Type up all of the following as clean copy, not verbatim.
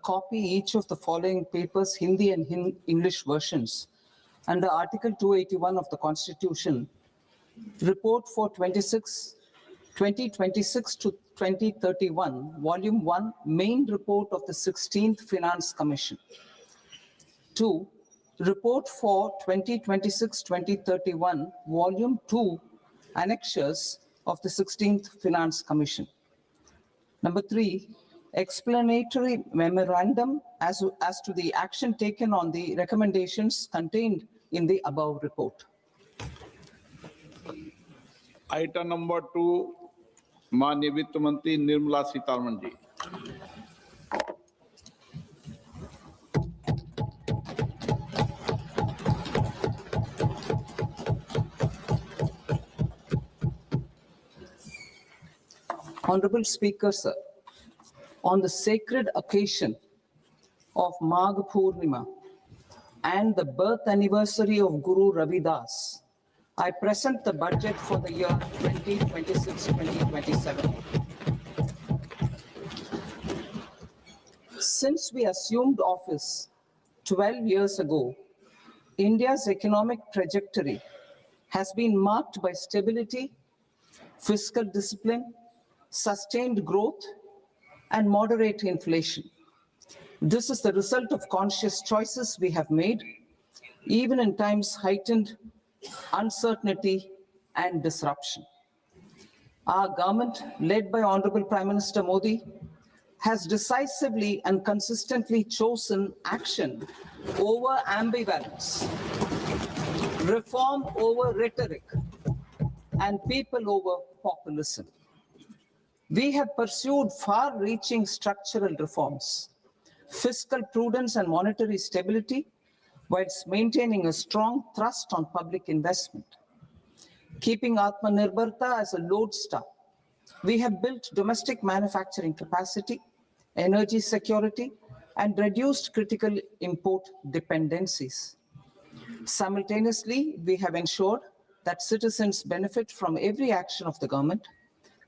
copy each of the following papers, Hindi and English versions, under Article 281 of the Constitution, report for 2026 to 2031, Volume 1, main report of the 16th Finance Commission. 2, report for 2026-2031, Volume 2, annexures of the 16th Finance Commission. Number 3, explanatory memorandum as to the action taken on the recommendations contained in the above report. Item number 2, माननीय वित्त मंत्री Nirmala Sitharaman ji. Honorable Speaker, sir, on the sacred occasion of Magh Purnima and the birth anniversary of Guru Ravidas, I present the budget for the year 2026-2027. Since we assumed office 12 years ago, India's economic trajectory has been marked by stability, fiscal discipline, sustained growth, and moderate inflation. This is the result of conscious choices we have made, even in times heightened uncertainty and disruption. Our government, led by Honorable Prime Minister Modi, has decisively and consistently chosen action over ambivalence, reform over rhetoric, and people over populism. We have pursued far-reaching structural reforms, fiscal prudence and monetary stability, whilst maintaining a strong thrust on public investment. Keeping Atmanirbharta as a lodestar, we have built domestic manufacturing capacity, energy security, and reduced critical import dependencies. Simultaneously, we have ensured that citizens benefit from every action of the government,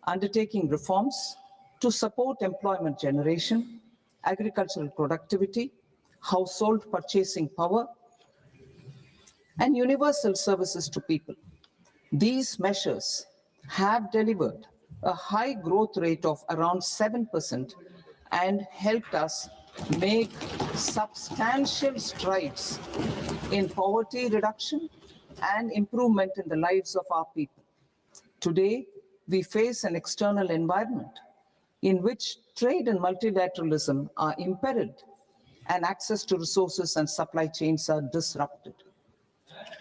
undertaking reforms to support employment generation, agricultural productivity, household purchasing power, and universal services to people. These measures have delivered a high growth rate of around 7% and helped us make substantial strides in poverty reduction and improvement in the lives of our people. Today, we face an external environment in which trade and multilateralism are imperiled and access to resources and supply chains are disrupted.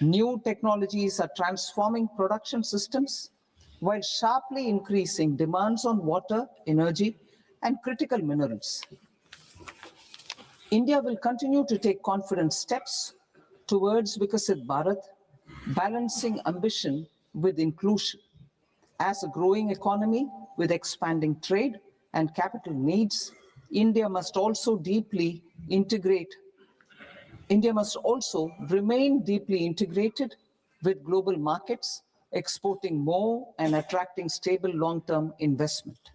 New technologies are transforming production systems while sharply increasing demands on water, energy, and critical minerals. India will continue to take confident steps towards Vikasit Bharat, balancing ambition with inclusion. As a growing economy with expanding trade and capital needs, India must also remain deeply integrated with global markets, exporting more and attracting stable long-term investment.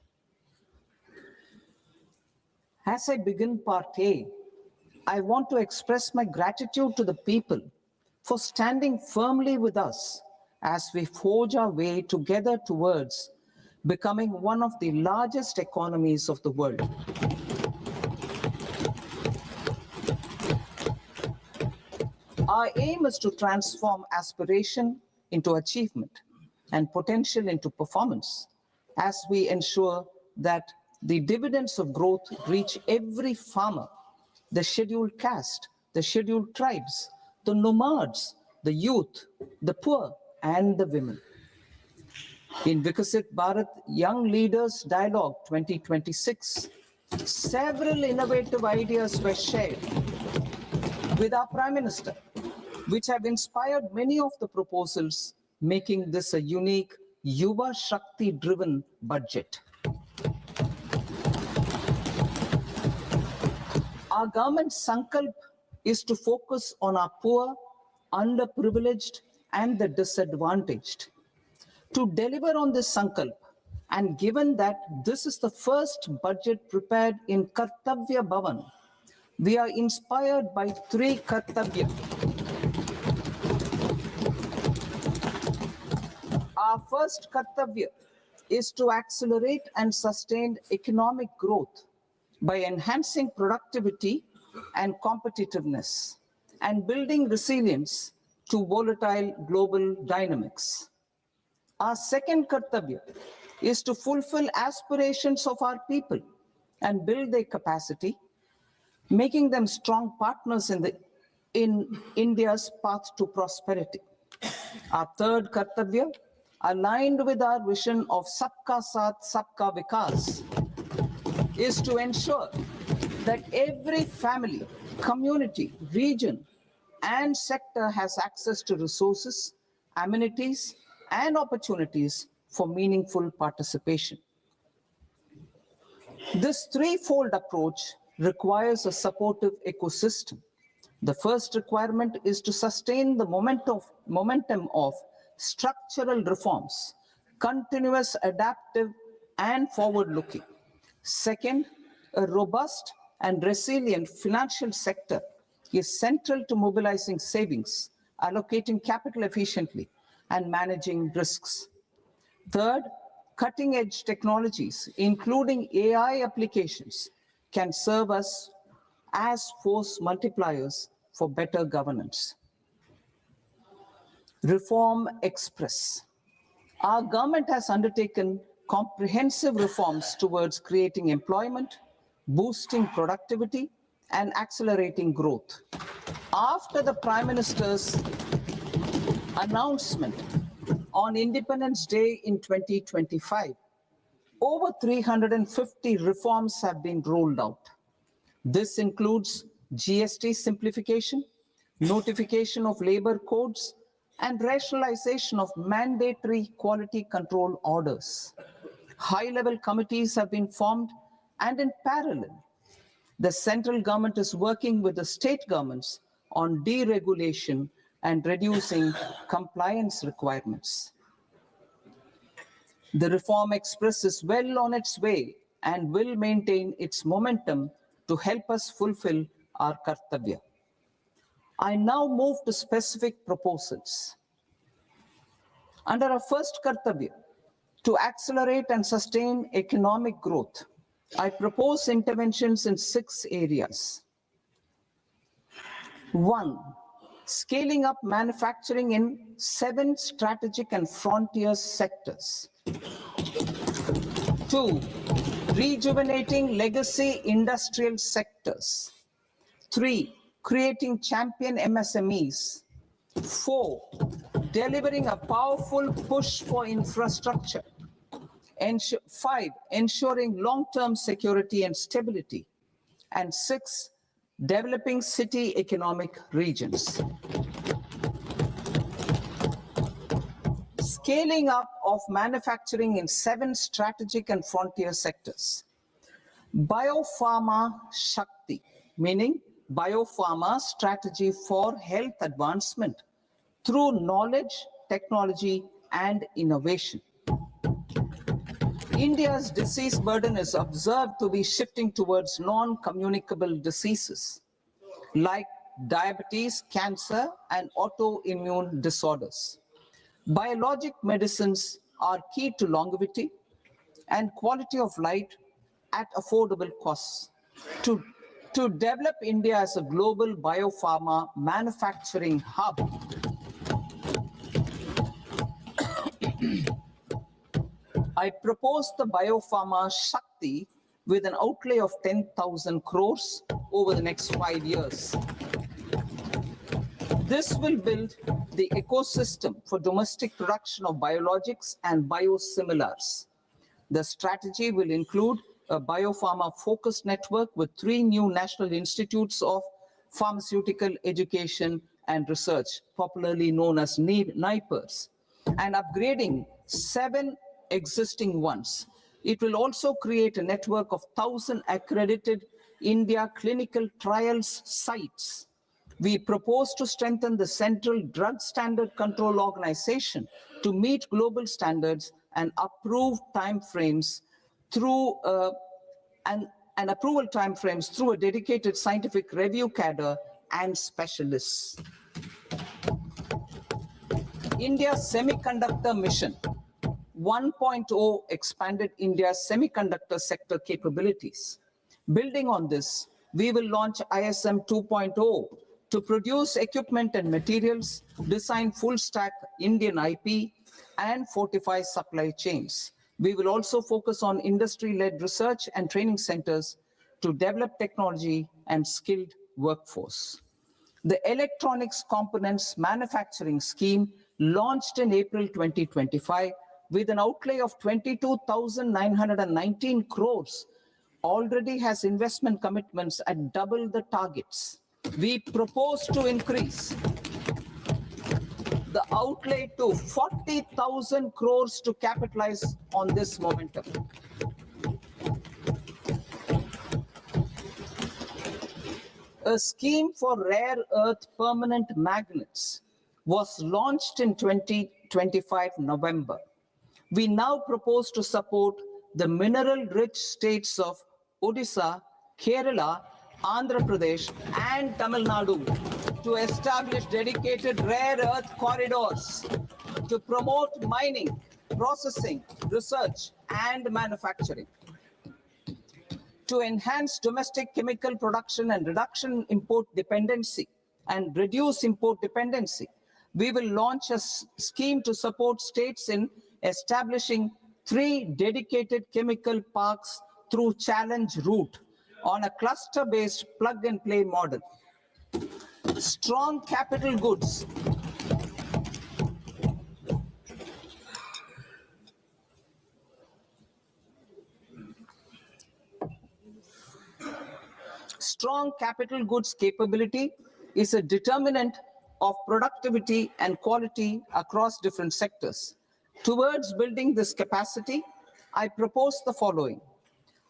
As I begin part A, I want to express my gratitude to the people for standing firmly with us as we forge our way together towards becoming one of the largest economies of the world. Our aim is to transform aspiration into achievement and potential into performance as we ensure that the dividends of growth reach every farmer, the scheduled caste, the scheduled tribes, the nomads, the youth, the poor, and the women. In Vikasit Bharat Young Leaders Dialogue 2026, several innovative ideas were shared with our Prime Minister, which have inspired many of the proposals, making this a unique Yuva Shakti-driven budget. Our government's sankalp is to focus on our poor, underprivileged, and the disadvantaged. To deliver on this sankalp, and given that this is the first budget prepared in Kartavya Bhavan, We are inspired by three kartavya. Our first kartavya is to accelerate and sustain economic growth by enhancing productivity and competitiveness and building resilience to volatile global dynamics. Our second kartavya is to fulfill aspirations of our people and build their capacity, making them strong partners in India's path to prosperity. Our third kartavya, aligned with our vision of Sabka Saath, Sabka Vikas, is to ensure that every family, community, region, and sector has access to resources, amenities, and opportunities for meaningful participation. This threefold approach requires a supportive ecosystem. The first requirement is to sustain the momentum of structural reforms, continuous, adaptive, and forward-looking. Second, a robust and resilient financial sector is central to mobilizing savings, allocating capital efficiently, and managing risks. Third, cutting-edge technologies, including AI applications, can serve us as force multipliers for better governance. Reform Express. Our government has undertaken comprehensive reforms towards creating employment, boosting productivity, and accelerating growth. After the Prime Minister's announcement on Independence Day in 2025, over 350 reforms have been rolled out. This includes GST simplification, notification of labor codes, and rationalization of mandatory quality control orders. High-level committees have been formed, and in parallel, the central government is working with the state governments on deregulation and reducing compliance requirements. The Reform Express is well on its way and will maintain its momentum to help us fulfill our kartavya. I now move to specific proposals. Under our first kartavya, to accelerate and sustain economic growth, I propose interventions in 6 areas. 1. Scaling up manufacturing in 7 strategic and frontier sectors. 2. Rejuvenating legacy industrial sectors. 3. Creating champion MSMEs. 4. Delivering a powerful push for infrastructure. 5. Ensuring long-term security and stability. And 6. Developing city economic regions. Scaling up of manufacturing in 7 strategic and frontier sectors. Biopharma Shakti, meaning biopharma strategy for health advancement through knowledge, technology, and innovation. India's disease burden is observed to be shifting towards non-communicable diseases like diabetes, cancer, and autoimmune disorders. Biologic medicines are key to longevity and quality of life at affordable costs. To develop India as a global biopharma manufacturing hub, I propose the Biopharma Shakti with an outlay of 10,000 crores over the next 5 years. This will build the ecosystem for domestic production of biologics and biosimilars. The strategy will include a biopharma-focused network with 3 new national institutes of pharmaceutical education and research, popularly known as NIPERs, and upgrading 7 existing ones. It will also create a network of 1,000 accredited India clinical trials sites. We propose to strengthen the Central Drug Standard Control Organization to meet global standards and approved timeframes through an and approval timeframes through a dedicated scientific review cadre and specialists. India's semiconductor mission 1.0 expanded India's semiconductor sector capabilities. Building on this, we will launch ISM 2.0 to produce equipment and materials, design full-stack Indian IP, and fortify supply chains. We will also focus on industry-led research and training centers to develop technology and skilled workforce. The Electronics Components Manufacturing Scheme, launched in April 2025 with an outlay of 22,919 crores, already has investment commitments at double the targets. We propose to increase the outlay to 40,000 crores to capitalize on this momentum. A scheme for rare earth permanent magnets was launched in 2025 November. We now propose to support the mineral-rich states of Odisha, Kerala, Andhra Pradesh, and Tamil Nadu to establish dedicated rare earth corridors to promote mining, processing, research, and manufacturing. To enhance domestic chemical production and reduction import dependency and reduce import dependency, we will launch a scheme to support states in establishing 3 dedicated chemical parks through challenge route on a cluster-based plug-and-play model. Strong capital goods. Strong capital goods capability is a determinant of productivity and quality across different sectors. Towards building this capacity, I propose the following.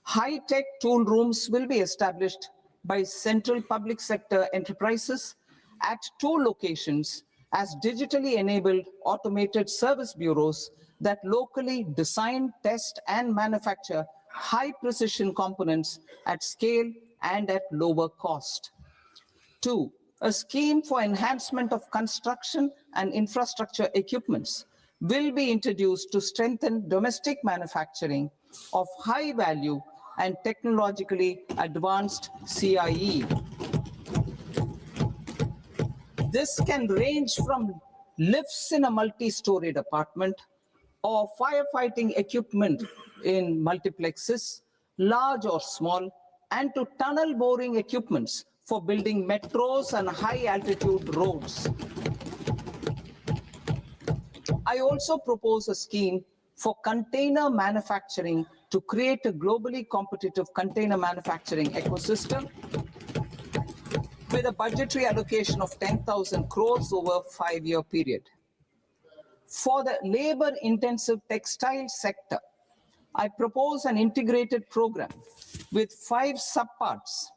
High-tech tool rooms will be established by central public sector enterprises at 2 locations as digitally enabled automated service bureaus that locally design, test, and manufacture high-precision components at scale and at lower cost. 2, a scheme for enhancement of construction and infrastructure equipments will be introduced to strengthen domestic manufacturing of high value and technologically advanced CIE. This can range from lifts in a multi-storied apartment or firefighting equipment in multiplexes, large or small, and to tunnel boring equipments for building metros and high-altitude roads. I also propose a scheme for container manufacturing to create a globally competitive container manufacturing ecosystem with a budgetary allocation of 10,000 crores over a 5-year period. For the labor-intensive textile sector, I propose an integrated program with 5 subparts.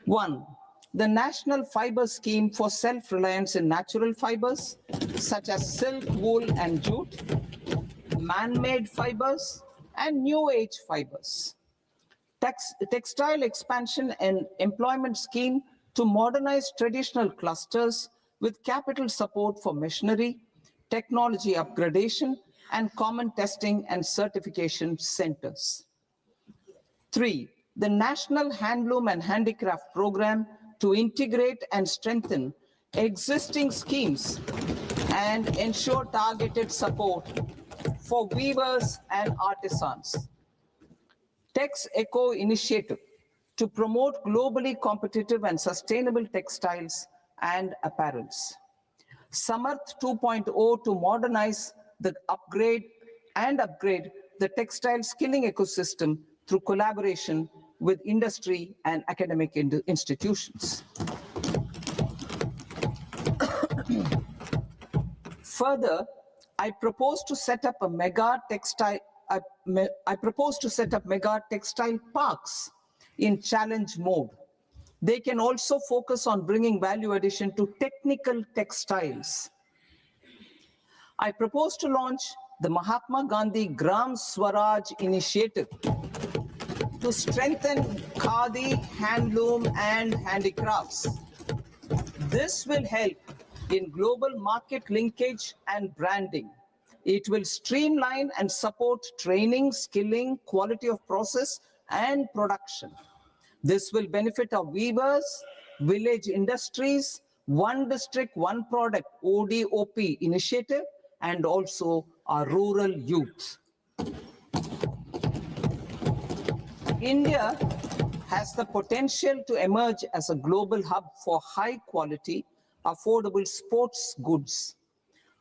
1, the National Fiber Scheme for self-reliance in natural fibers, such as silk, wool, and jute, man-made fibers, and new age fibers. Textile expansion and employment scheme to modernize traditional clusters with capital support for machinery, technology upgradation, and common testing and certification centers. 3, the National Handloom and Handicraft Program to integrate and strengthen existing schemes and ensure targeted support for weavers and artisans. Tex Eco Initiative to promote globally competitive and sustainable textiles and apparels. Samarth 2.0 to modernize the upgrade the textile skilling ecosystem through collaboration with industry and academic institutions. Further, I propose to set up mega textile parks in challenge mode. They can also focus on bringing value addition to technical textiles. I propose to launch the Mahatma Gandhi Gram Swaraj initiative to strengthen khadi, handloom, and handicrafts. This will help in global market linkage and branding. It will streamline and support training, skilling, quality of process, and production. This will benefit our weavers, village industries, one district, one product, ODOP initiative, and also our rural youth. India has the potential to emerge as a global hub for high quality, affordable sports goods.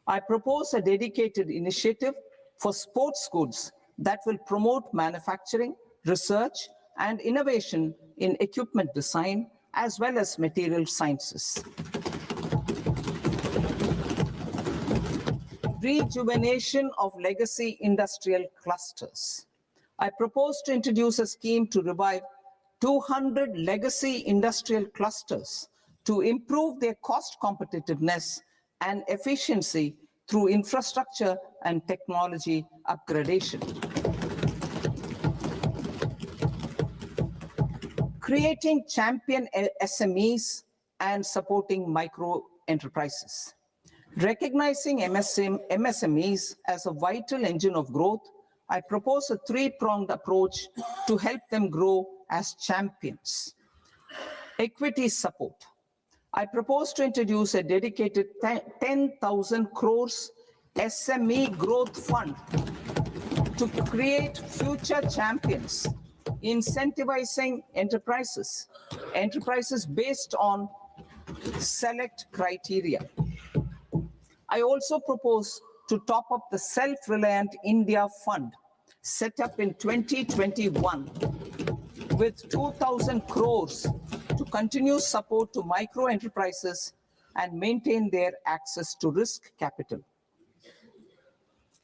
I propose a dedicated initiative for sports goods that will promote manufacturing, research, and innovation in equipment design, as well as material sciences. Rejuvenation of legacy industrial clusters. I propose to introduce a scheme to revive 200 legacy industrial clusters to improve their cost competitiveness and efficiency through infrastructure and technology upgradation. Creating champion SMEs and supporting micro enterprises. Recognizing MSMEs as a vital engine of growth, I propose a three-pronged approach to help them grow as champions. Equity support. I propose to introduce a dedicated 10,000 crores SME growth fund to create future champions, incentivizing enterprises based on select criteria. I also propose to top up the Self-Reliant India Fund set up in 2021 with 2,000 crores to continue support to micro enterprises and maintain their access to risk capital.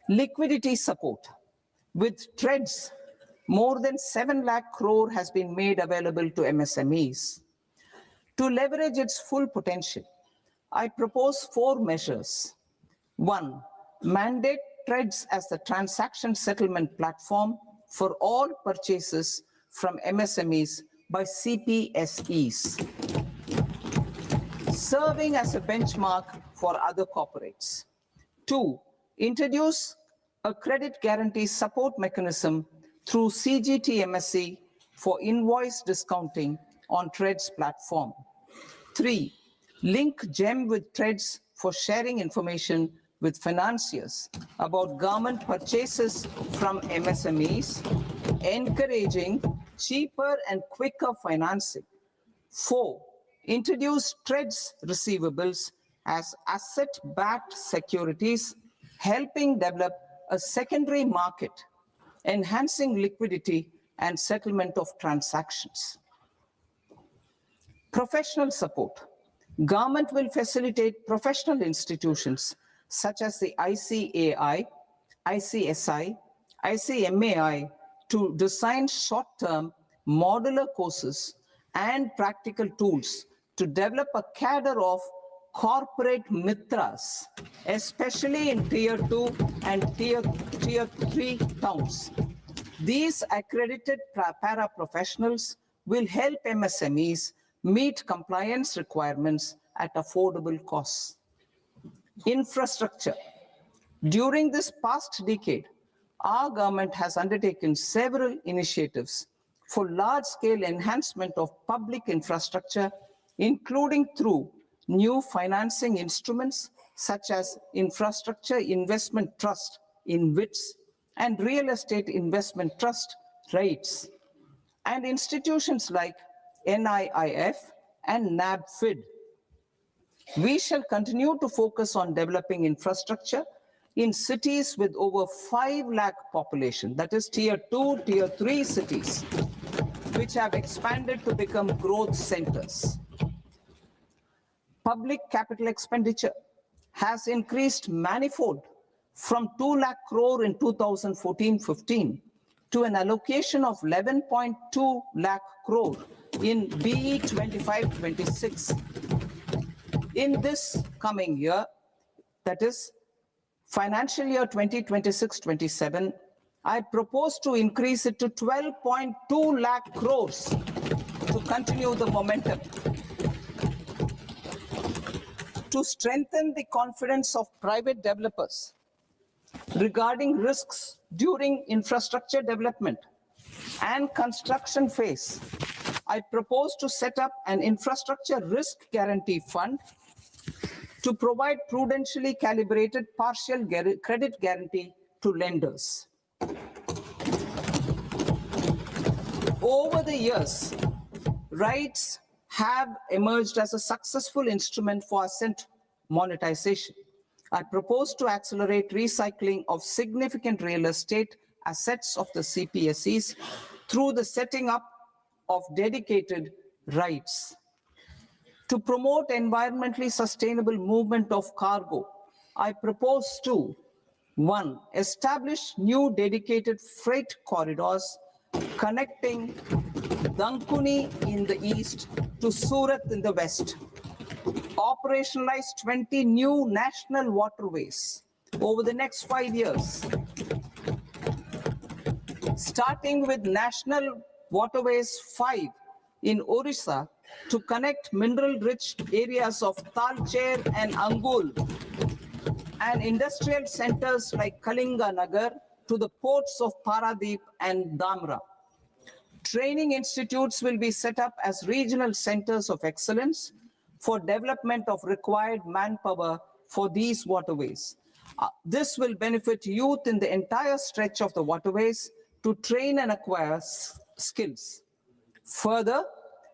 Liquidity support. With TREDS, more than 7 lakh crore has been made available to MSMEs. To leverage its full potential, I propose 4 measures. 1, mandate TREDS as the transaction settlement platform for all purchases from MSMEs by CPSEs, serving as a benchmark for other corporates. 2, introduce a credit guarantee support mechanism through CGTMSE for invoice discounting on TREDS platform. 3, link GEM with TREDS for sharing information with financiers about government purchases from MSMEs, encouraging cheaper and quicker financing. 4, introduce TREDS receivables as asset-backed securities, helping develop a secondary market, enhancing liquidity and settlement of transactions. Professional support. Government will facilitate professional institutions such as the ICAI, ICSI, ICMAI to design short-term modular courses and practical tools to develop a cadre of corporate mitras, especially in Tier 2 and Tier 3 towns. These accredited para-professionals will help MSMEs meet compliance requirements at affordable costs. Infrastructure. During this past decade, our government has undertaken several initiatives for large-scale enhancement of public infrastructure, including through new financing instruments such as Infrastructure Investment Trust in WITS and Real Estate Investment Trust REITs, and institutions like NIIF and NABFID. We shall continue to focus on developing infrastructure in cities with over 5 lakh population, that is Tier 2, Tier 3 cities, which have expanded to become growth centers. Public capital expenditure has increased manifold from 2 lakh crore in 2014-15 to an allocation of 11.2 lakh crore in BE 25-26. In this coming year, that is financial year 2026-27, I propose to increase it to 12.2 lakh crores to continue the momentum. To strengthen the confidence of private developers regarding risks during infrastructure development and construction phase, I propose to set up an infrastructure risk guarantee fund to provide prudentially calibrated partial credit guarantee to lenders. Over the years, RITES have emerged as a successful instrument for asset monetization. I propose to accelerate recycling of significant real estate assets of the CPSEs through the setting up of dedicated RITES. To promote environmentally sustainable movement of cargo, I propose to 1. Establish new dedicated freight corridors connecting Dankuni in the east to Surat in the west. Operationalize 20 new national waterways over the next 5 years, starting with National Waterways 5 in Orissa to connect mineral-rich areas of Talcher and Angul and industrial centers like Kalinga Nagar to the ports of Paradeep and Dhamra. Training institutes will be set up as regional centers of excellence for development of required manpower for these waterways. This will benefit youth in the entire stretch of the waterways to train and acquire skills. Further,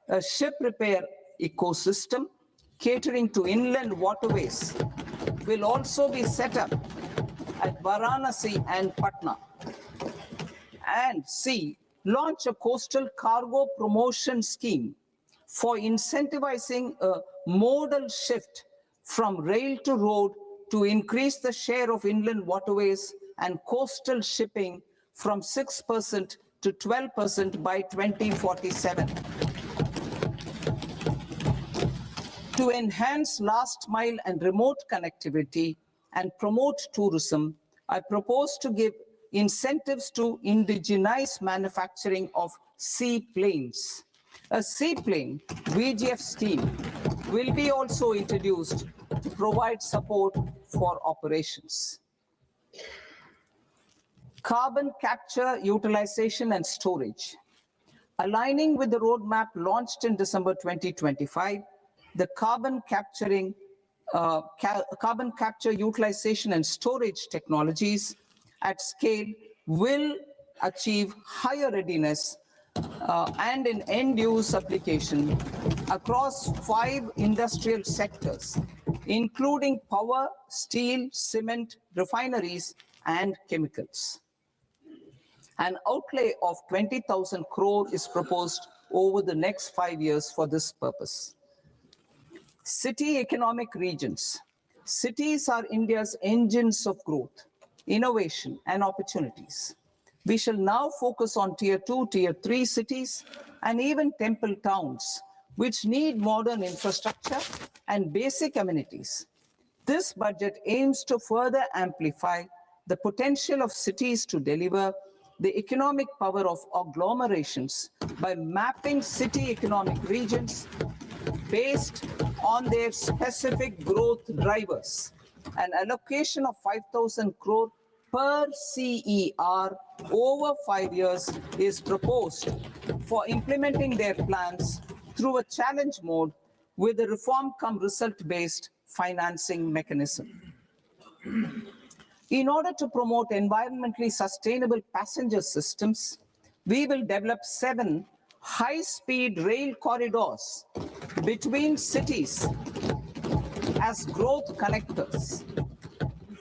a ship repair ecosystem catering to inland waterways will also be set up at Varanasi and Patna. And C, launch a coastal cargo promotion scheme for incentivizing a modal shift from rail to road to increase the share of inland waterways and coastal shipping from 6% to 12% by 2047. To enhance last mile and remote connectivity and promote tourism, I propose to give incentives to indigenize manufacturing of seaplanes. A seaplane VGF scheme will be also introduced to provide support for operations. Carbon capture, utilization, and storage. Aligning with the roadmap launched in December 2025, the carbon capture, utilization, and storage technologies at scale will achieve higher readiness and an end-use application across 5 industrial sectors, including power, steel, cement, refineries, and chemicals. An outlay of 20,000 crore is proposed over the next 5 years for this purpose. City economic regions. Cities are India's engines of growth, innovation, and opportunities. We shall now focus on Tier 2, Tier 3 cities, and even temple towns, which need modern infrastructure and basic amenities. This budget aims to further amplify the potential of cities to deliver the economic power of agglomerations by mapping city economic regions based on their specific growth drivers. An allocation of 5,000 crore per CER over 5 years is proposed for implementing their plans through a challenge mode with a reform cum result-based financing mechanism. In order to promote environmentally sustainable passenger systems, we will develop 7 high-speed rail corridors between cities as growth connectors,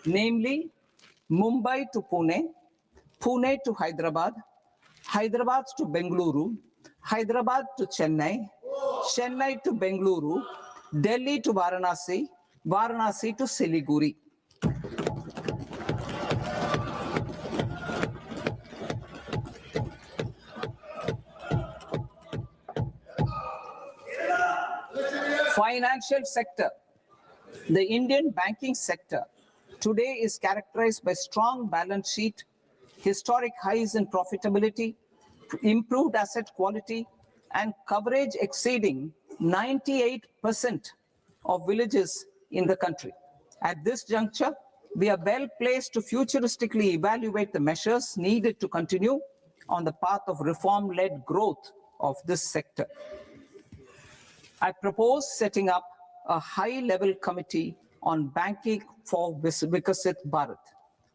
namely Mumbai to Pune, Pune to Hyderabad, Hyderabad to Bengaluru, Hyderabad to Chennai, Chennai to Bengaluru, Delhi to Varanasi, Varanasi to Siliguri. Financial sector. The Indian banking sector today is characterized by strong balance sheet, historic highs in profitability, improved asset quality, and coverage exceeding 98% of villages in the country. At this juncture, we are well placed to futuristically evaluate the measures needed to continue on the path of reform-led growth of this sector. I propose setting up a high-level committee on banking for Vikasit Bharat,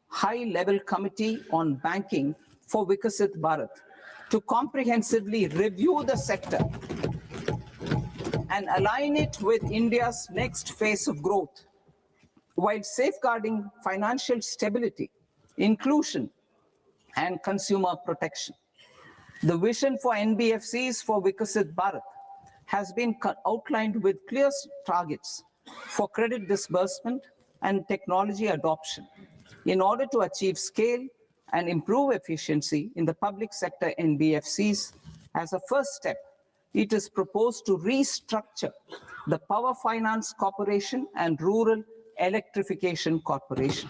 high-level committee on banking for Vikasit Bharat, to comprehensively review the sector and align it with India's next phase of growth, while safeguarding financial stability, inclusion, and consumer protection. The vision for NBFCs for Vikasit Bharat has been outlined with clear targets for credit disbursement and technology adoption in order to achieve scale and improve efficiency in the public sector NBFCs. As a first step, it is proposed to restructure the Power Finance Corporation and Rural Electrification Corporation.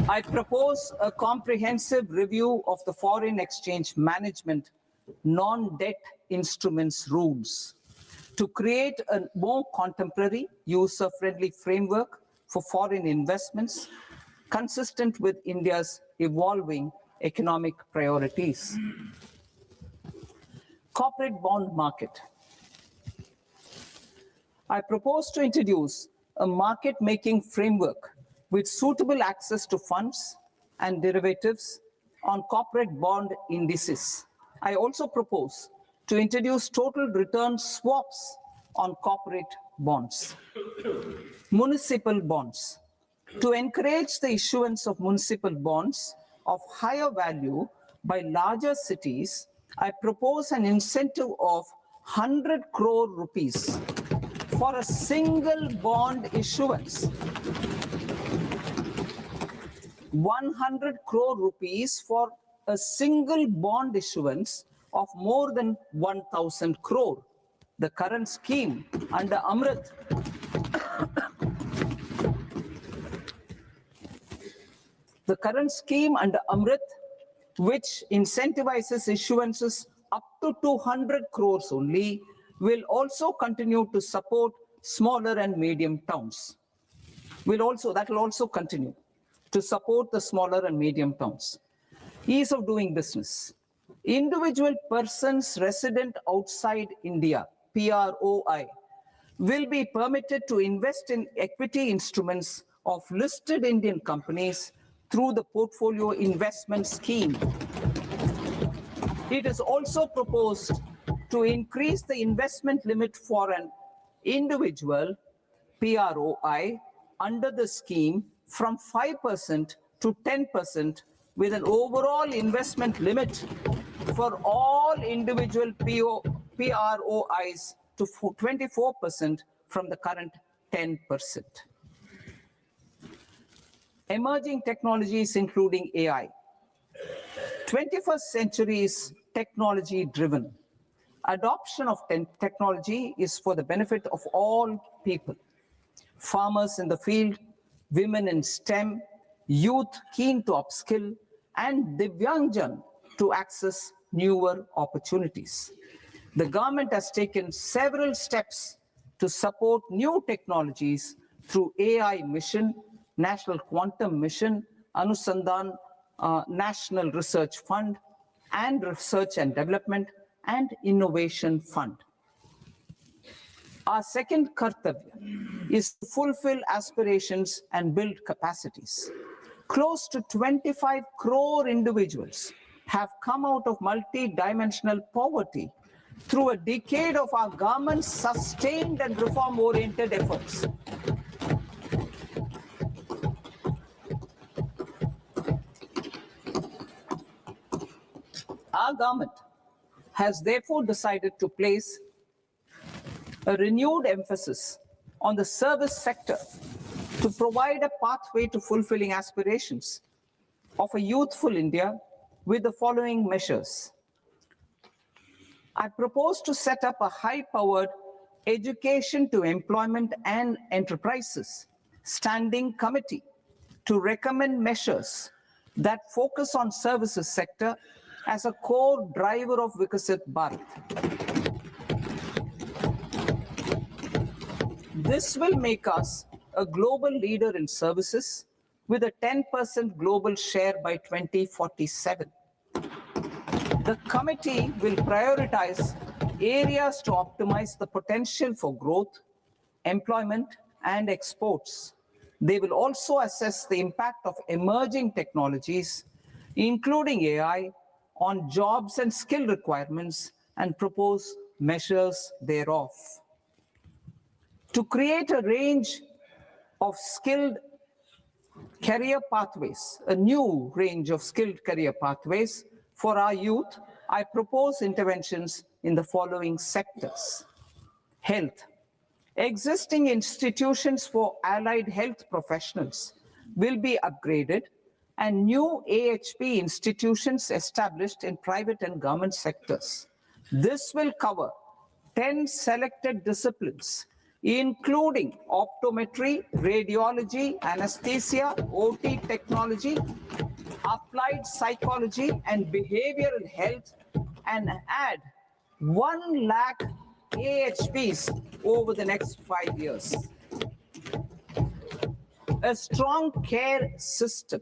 I propose a comprehensive review of the foreign exchange management non-debt instruments rules to create a more contemporary, user-friendly framework for foreign investments consistent with India's evolving economic priorities. Corporate bond market. I propose to introduce a market-making framework with suitable access to funds and derivatives on corporate bond indices. I also propose to introduce total return swaps on corporate bonds. Municipal bonds. To encourage the issuance of municipal bonds of higher value by larger cities, I propose an incentive of 100 crore rupees for a single bond issuance. 100 crore rupees for a single bond issuance of more than 1,000 crore. The current scheme under Amrit which incentivizes issuances up to 200 crores only, will also continue to support smaller and medium towns. That will also continue to support the smaller and medium towns. Ease of doing business. Individual persons resident outside India, PROI, will be permitted to invest in equity instruments of listed Indian companies through the portfolio investment scheme. It is also proposed to increase the investment limit for an individual PROI under the scheme from 5% to 10%, with an overall investment limit for all individual PROIs to 24% from the current 10%. Emerging technologies including AI. 21st century is technology driven. Adoption of technology is for the benefit of all people. Farmers in the field, women in STEM, youth keen to upskill, and Divyangjan to access newer opportunities. The government has taken several steps to support new technologies through AI Mission, National Quantum Mission, Anusandhan National Research Fund, and Research and Development and Innovation Fund. Our second kartavya is to fulfill aspirations and build capacities. Close to 25 crore individuals have come out of multi-dimensional poverty through a decade of our government's sustained and reform-oriented efforts. Our government has therefore decided to place a renewed emphasis on the service sector to provide a pathway to fulfilling aspirations of a youthful India with the following measures. I propose to set up a high-powered education to employment and enterprises standing committee to recommend measures that focus on services sector as a core driver of Vikasit Bharat. This will make us a global leader in services with a 10% global share by 2047. The committee will prioritize areas to optimize the potential for growth, employment, and exports. They will also assess the impact of emerging technologies, including AI, on jobs and skill requirements and propose measures thereof. To create a range of skilled career pathways, a new range of skilled career pathways for our youth, I propose interventions in the following sectors. Health. Existing institutions for allied health professionals will be upgraded and new AHP institutions established in private and government sectors. This will cover 10 selected disciplines, including optometry, radiology, anesthesia, OT technology, applied psychology, and behavioral health, and add 1 lakh AHPs over the next 5 years. A strong care system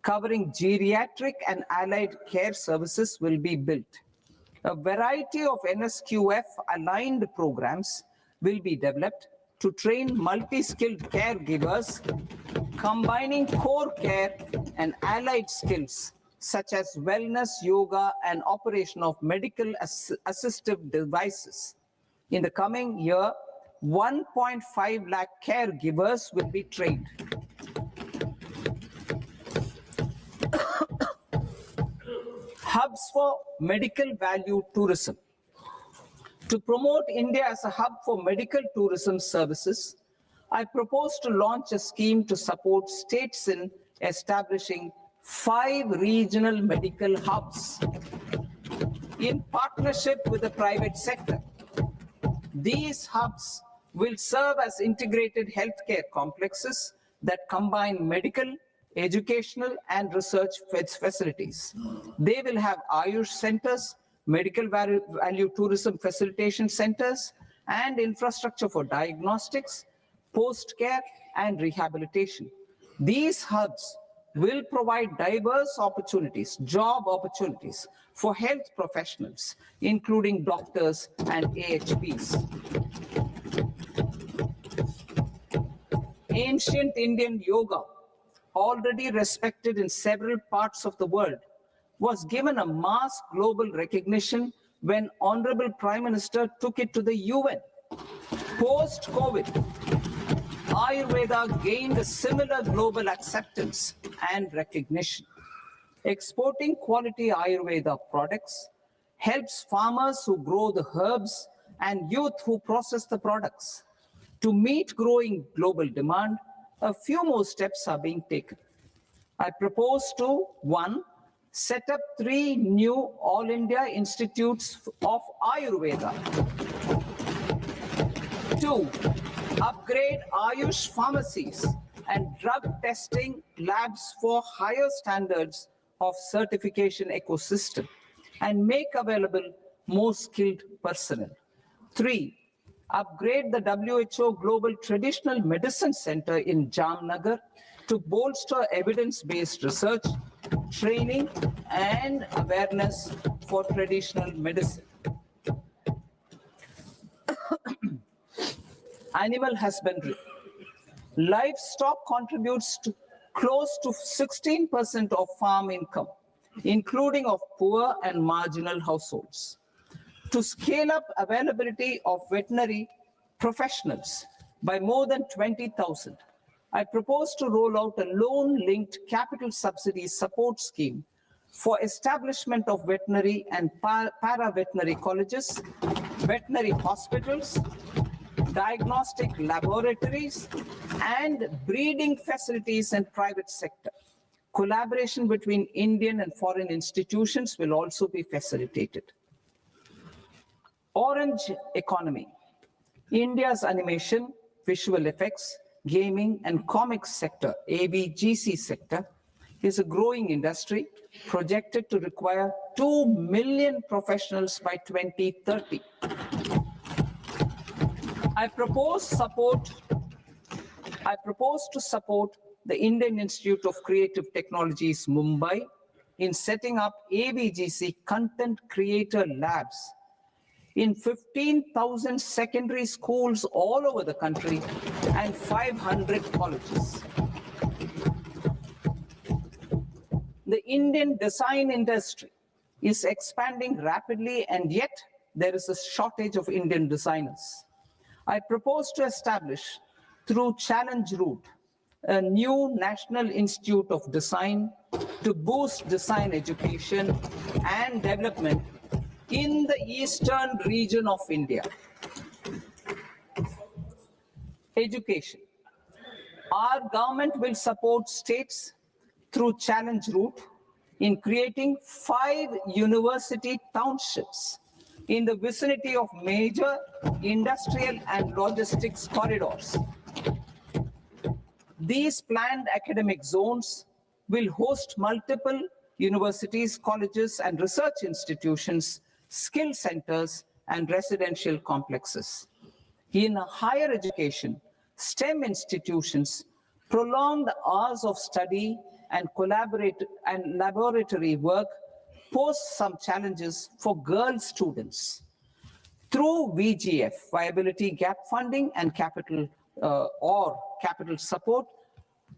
covering geriatric and allied care services will be built. A variety of NSQF-aligned programs will be developed to train multi-skilled caregivers, combining core care and allied skills such as wellness, yoga, and operation of medical assistive devices. In the coming year, 1.5 lakh caregivers will be trained. Hubs for medical value tourism. To promote India as a hub for medical tourism services, I propose to launch a scheme to support states in establishing 5 regional medical hubs in partnership with the private sector. These hubs will serve as integrated healthcare complexes that combine medical, educational, and research facilities. They will have Ayush centers, medical value tourism facilitation centers, and infrastructure for diagnostics, post-care, and rehabilitation. These hubs will provide diverse opportunities, job opportunities for health professionals, including doctors and AHPs. Ancient Indian yoga, already respected in several parts of the world, was given a mass global recognition when Honorable Prime Minister took it to the UN. Post-COVID, Ayurveda gained a similar global acceptance and recognition. Exporting quality Ayurveda products helps farmers who grow the herbs and youth who process the products. To meet growing global demand, a few more steps are being taken. I propose to 1. Set up 3 new All India Institutes of Ayurveda. 2. Upgrade Ayush pharmacies and drug testing labs for higher standards of certification ecosystem and make available more skilled personnel. 3. Upgrade the WHO Global Traditional Medicine Center in Jamnagar to bolster evidence-based research, training, and awareness for traditional medicine. Animal husbandry. Livestock contributes to close to 16% of farm income, including of poor and marginal households. To scale up availability of veterinary professionals by more than 20,000, I propose to roll out a loan-linked capital subsidy support scheme for establishment of veterinary and para-veterinary colleges, veterinary hospitals, diagnostic laboratories, and breeding facilities in private sector. Collaboration between Indian and foreign institutions will also be facilitated. Orange economy. India's animation, visual effects, gaming and comics sector, ABGC sector, is a growing industry projected to require 2 million professionals by 2030. I propose to support the Indian Institute of Creative Technologies, Mumbai, in setting up ABGC content creator labs in 15,000 secondary schools all over the country and 500 colleges. The Indian design industry is expanding rapidly, and yet there is a shortage of Indian designers. I propose to establish, through Challenge Route, a new National Institute of Design to boost design education and development in the eastern region of India. Education. Our government will support states through Challenge Route in creating 5 university townships in the vicinity of major industrial and logistics corridors. These planned academic zones will host multiple universities, colleges, and research institutions, skill centers, and residential complexes. In higher education, STEM institutions, prolonged hours of study and laboratory work pose some challenges for girl students. Through VGF, Viability Gap Funding and capital support,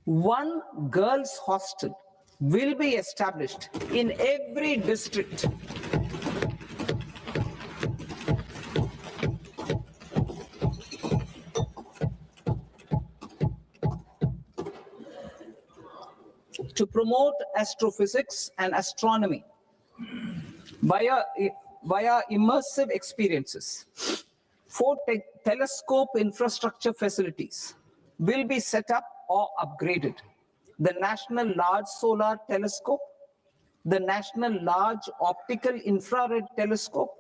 one girls' hostel will be established in every district. To promote astrophysics and astronomy via immersive experiences. 4 telescope infrastructure facilities will be set up or upgraded. The National Large Solar Telescope, the National Large Optical Infrared Telescope,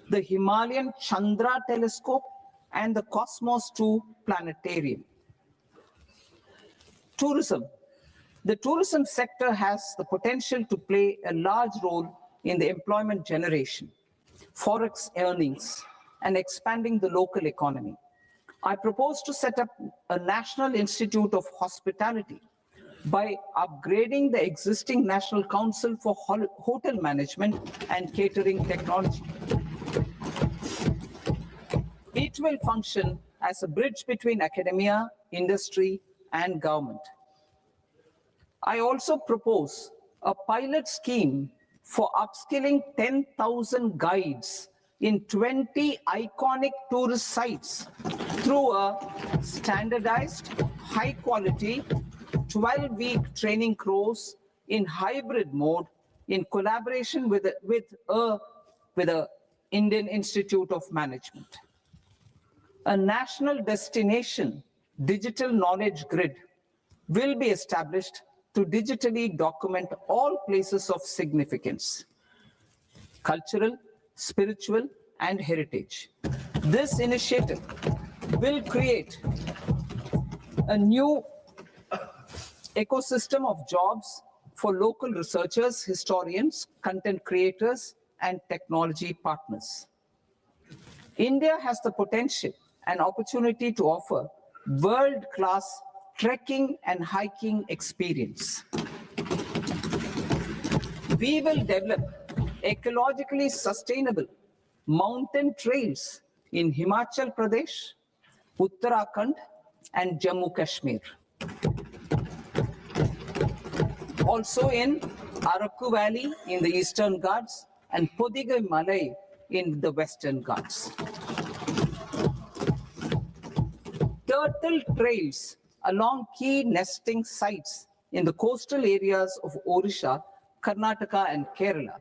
the Himalayan Chandra Telescope, and the Cosmos 2 Planetarium. Tourism. The tourism sector has the potential to play a large role in the employment generation, forex earnings, and expanding the local economy. I propose to set up a National Institute of Hospitality by upgrading the existing National Council for Hotel Management and Catering Technology. It will function as a bridge between academia, industry, and government. I also propose a pilot scheme for upskilling 10,000 guides in 20 iconic tourist sites through a standardized, high-quality, 12-week training course in hybrid mode in collaboration with the Indian Institute of Management. A national destination digital knowledge grid will be established to digitally document all places of significance, cultural, spiritual, and heritage. This initiative will create a new ecosystem of jobs for local researchers, historians, content creators, and technology partners. India has the potential and opportunity to offer world-class trekking and hiking experience. We will develop ecologically sustainable mountain trails in Himachal Pradesh, Uttarakhand, and Jammu Kashmir. Also in Araku Valley in the Eastern Ghats and Podigai Malai in the Western Ghats. Turtle trails along key nesting sites in the coastal areas of Odisha, Karnataka, and Kerala.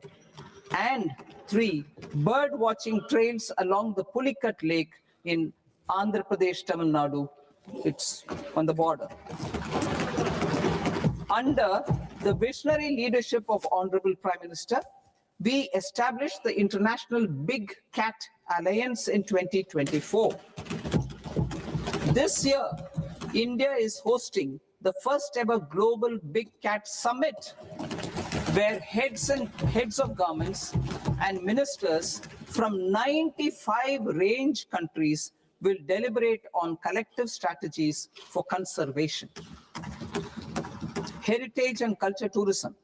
And 3 bird watching trails along the Pulikat Lake in Andhra Pradesh, Tamil Nadu. It's on the border. Under the visionary leadership of Honorable Prime Minister, we established the International Big Cat Alliance in 2024. This year, India is hosting the first ever global Big Cat Summit, where heads of governments and ministers from 95 range countries will deliberate on collective strategies for conservation. Heritage and culture tourism.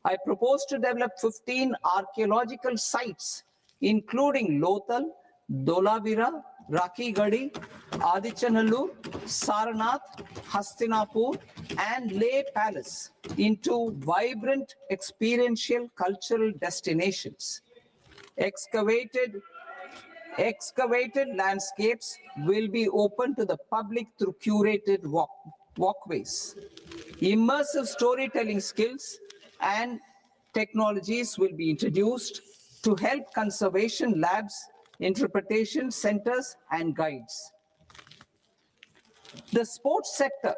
I propose to develop 15 archaeological sites, including Lothal, Dolavira, Rakhi Gadi, Adichanallur, Saranath, Hastinapur, and Leh Palace into vibrant experiential cultural destinations. Excavated landscapes will be open to the public through curated walkways. Immersive storytelling skills and technologies will be introduced to help conservation labs, interpretation centers, and guides. The sports sector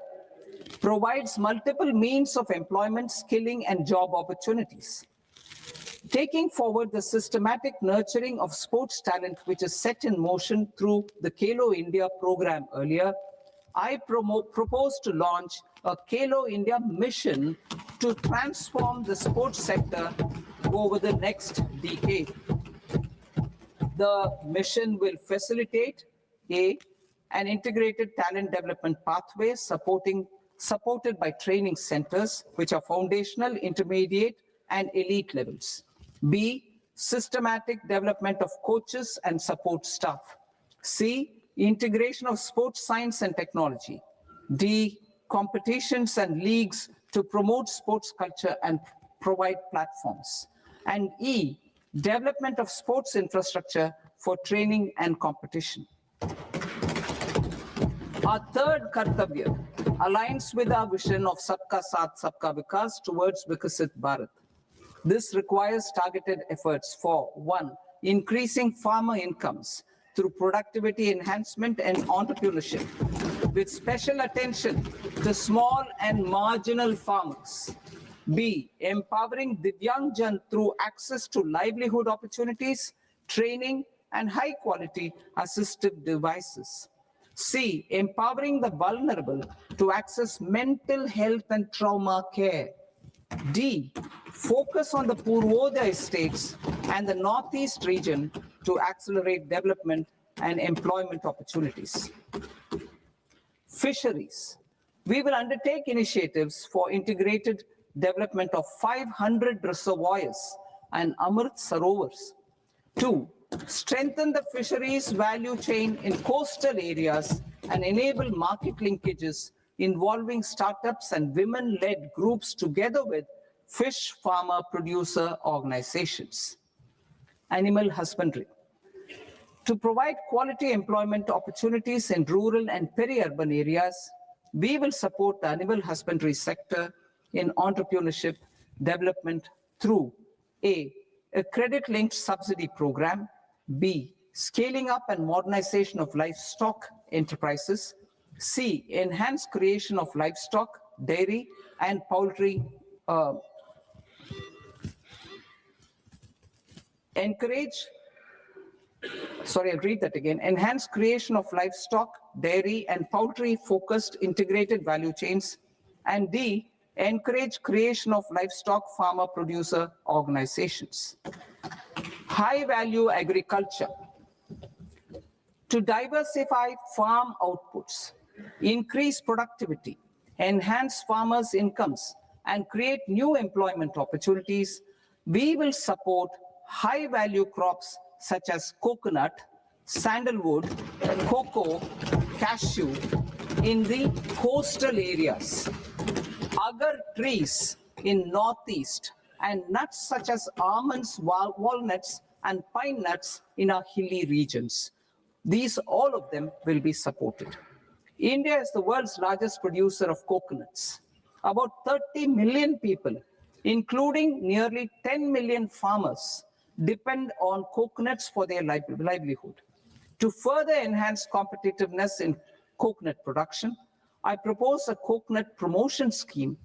provides multiple means of employment, skilling, and job opportunities. Taking forward the systematic nurturing of sports talent, which is set in motion through the Khelo India program earlier, I propose to launch a Khelo India mission to transform the sports sector over the next decade. The mission will facilitate an integrated talent development pathway supported by training centers, which are foundational, intermediate, and elite levels. B, systematic development of coaches and support staff. C, integration of sports science and technology. D, competitions and leagues to promote sports culture and provide platforms. And E, development of sports infrastructure for training and competition. Our third Kartavya aligns with our vision of Sabka Saath, Sabka Vikas towards Vikasit Bharat. This requires targeted efforts for 1, increasing farmer incomes through productivity enhancement and entrepreneurship, with special attention to small and marginal farmers. B, empowering Divyangjan through access to livelihood opportunities, training, and high-quality assistive devices. C, empowering the vulnerable to access mental health and trauma care. D, focus on the Purvodaya states and the Northeast region to accelerate development and employment opportunities. Fisheries. We will undertake initiatives for integrated development of 500 reservoirs and Amrit Sarovars. 2, strengthen the fisheries value chain in coastal areas and enable market linkages involving startups and women-led groups together with fish farmer producer organizations. Animal husbandry. To provide quality employment opportunities in rural and peri-urban areas, we will support the animal husbandry sector in entrepreneurship development through A, credit-linked subsidy program, B, scaling up and modernization of livestock enterprises, C, enhanced creation of livestock, dairy, and poultry enhanced creation of livestock, dairy, and poultry-focused integrated value chains, and D, encourage creation of livestock farmer-producer organizations. High-value agriculture. To diversify farm outputs, increase productivity, enhance farmers' incomes, and create new employment opportunities, we will support high-value crops such as coconut, sandalwood, cocoa, cashew in the coastal areas, agar trees in Northeast, and nuts such as almonds, walnuts, and pine nuts in our hilly regions. These, all of them, will be supported. India is the world's largest producer of coconuts. About 30 million people, including nearly 10 million farmers, depend on coconuts for their livelihood. To further enhance competitiveness in coconut production, I propose a coconut promotion scheme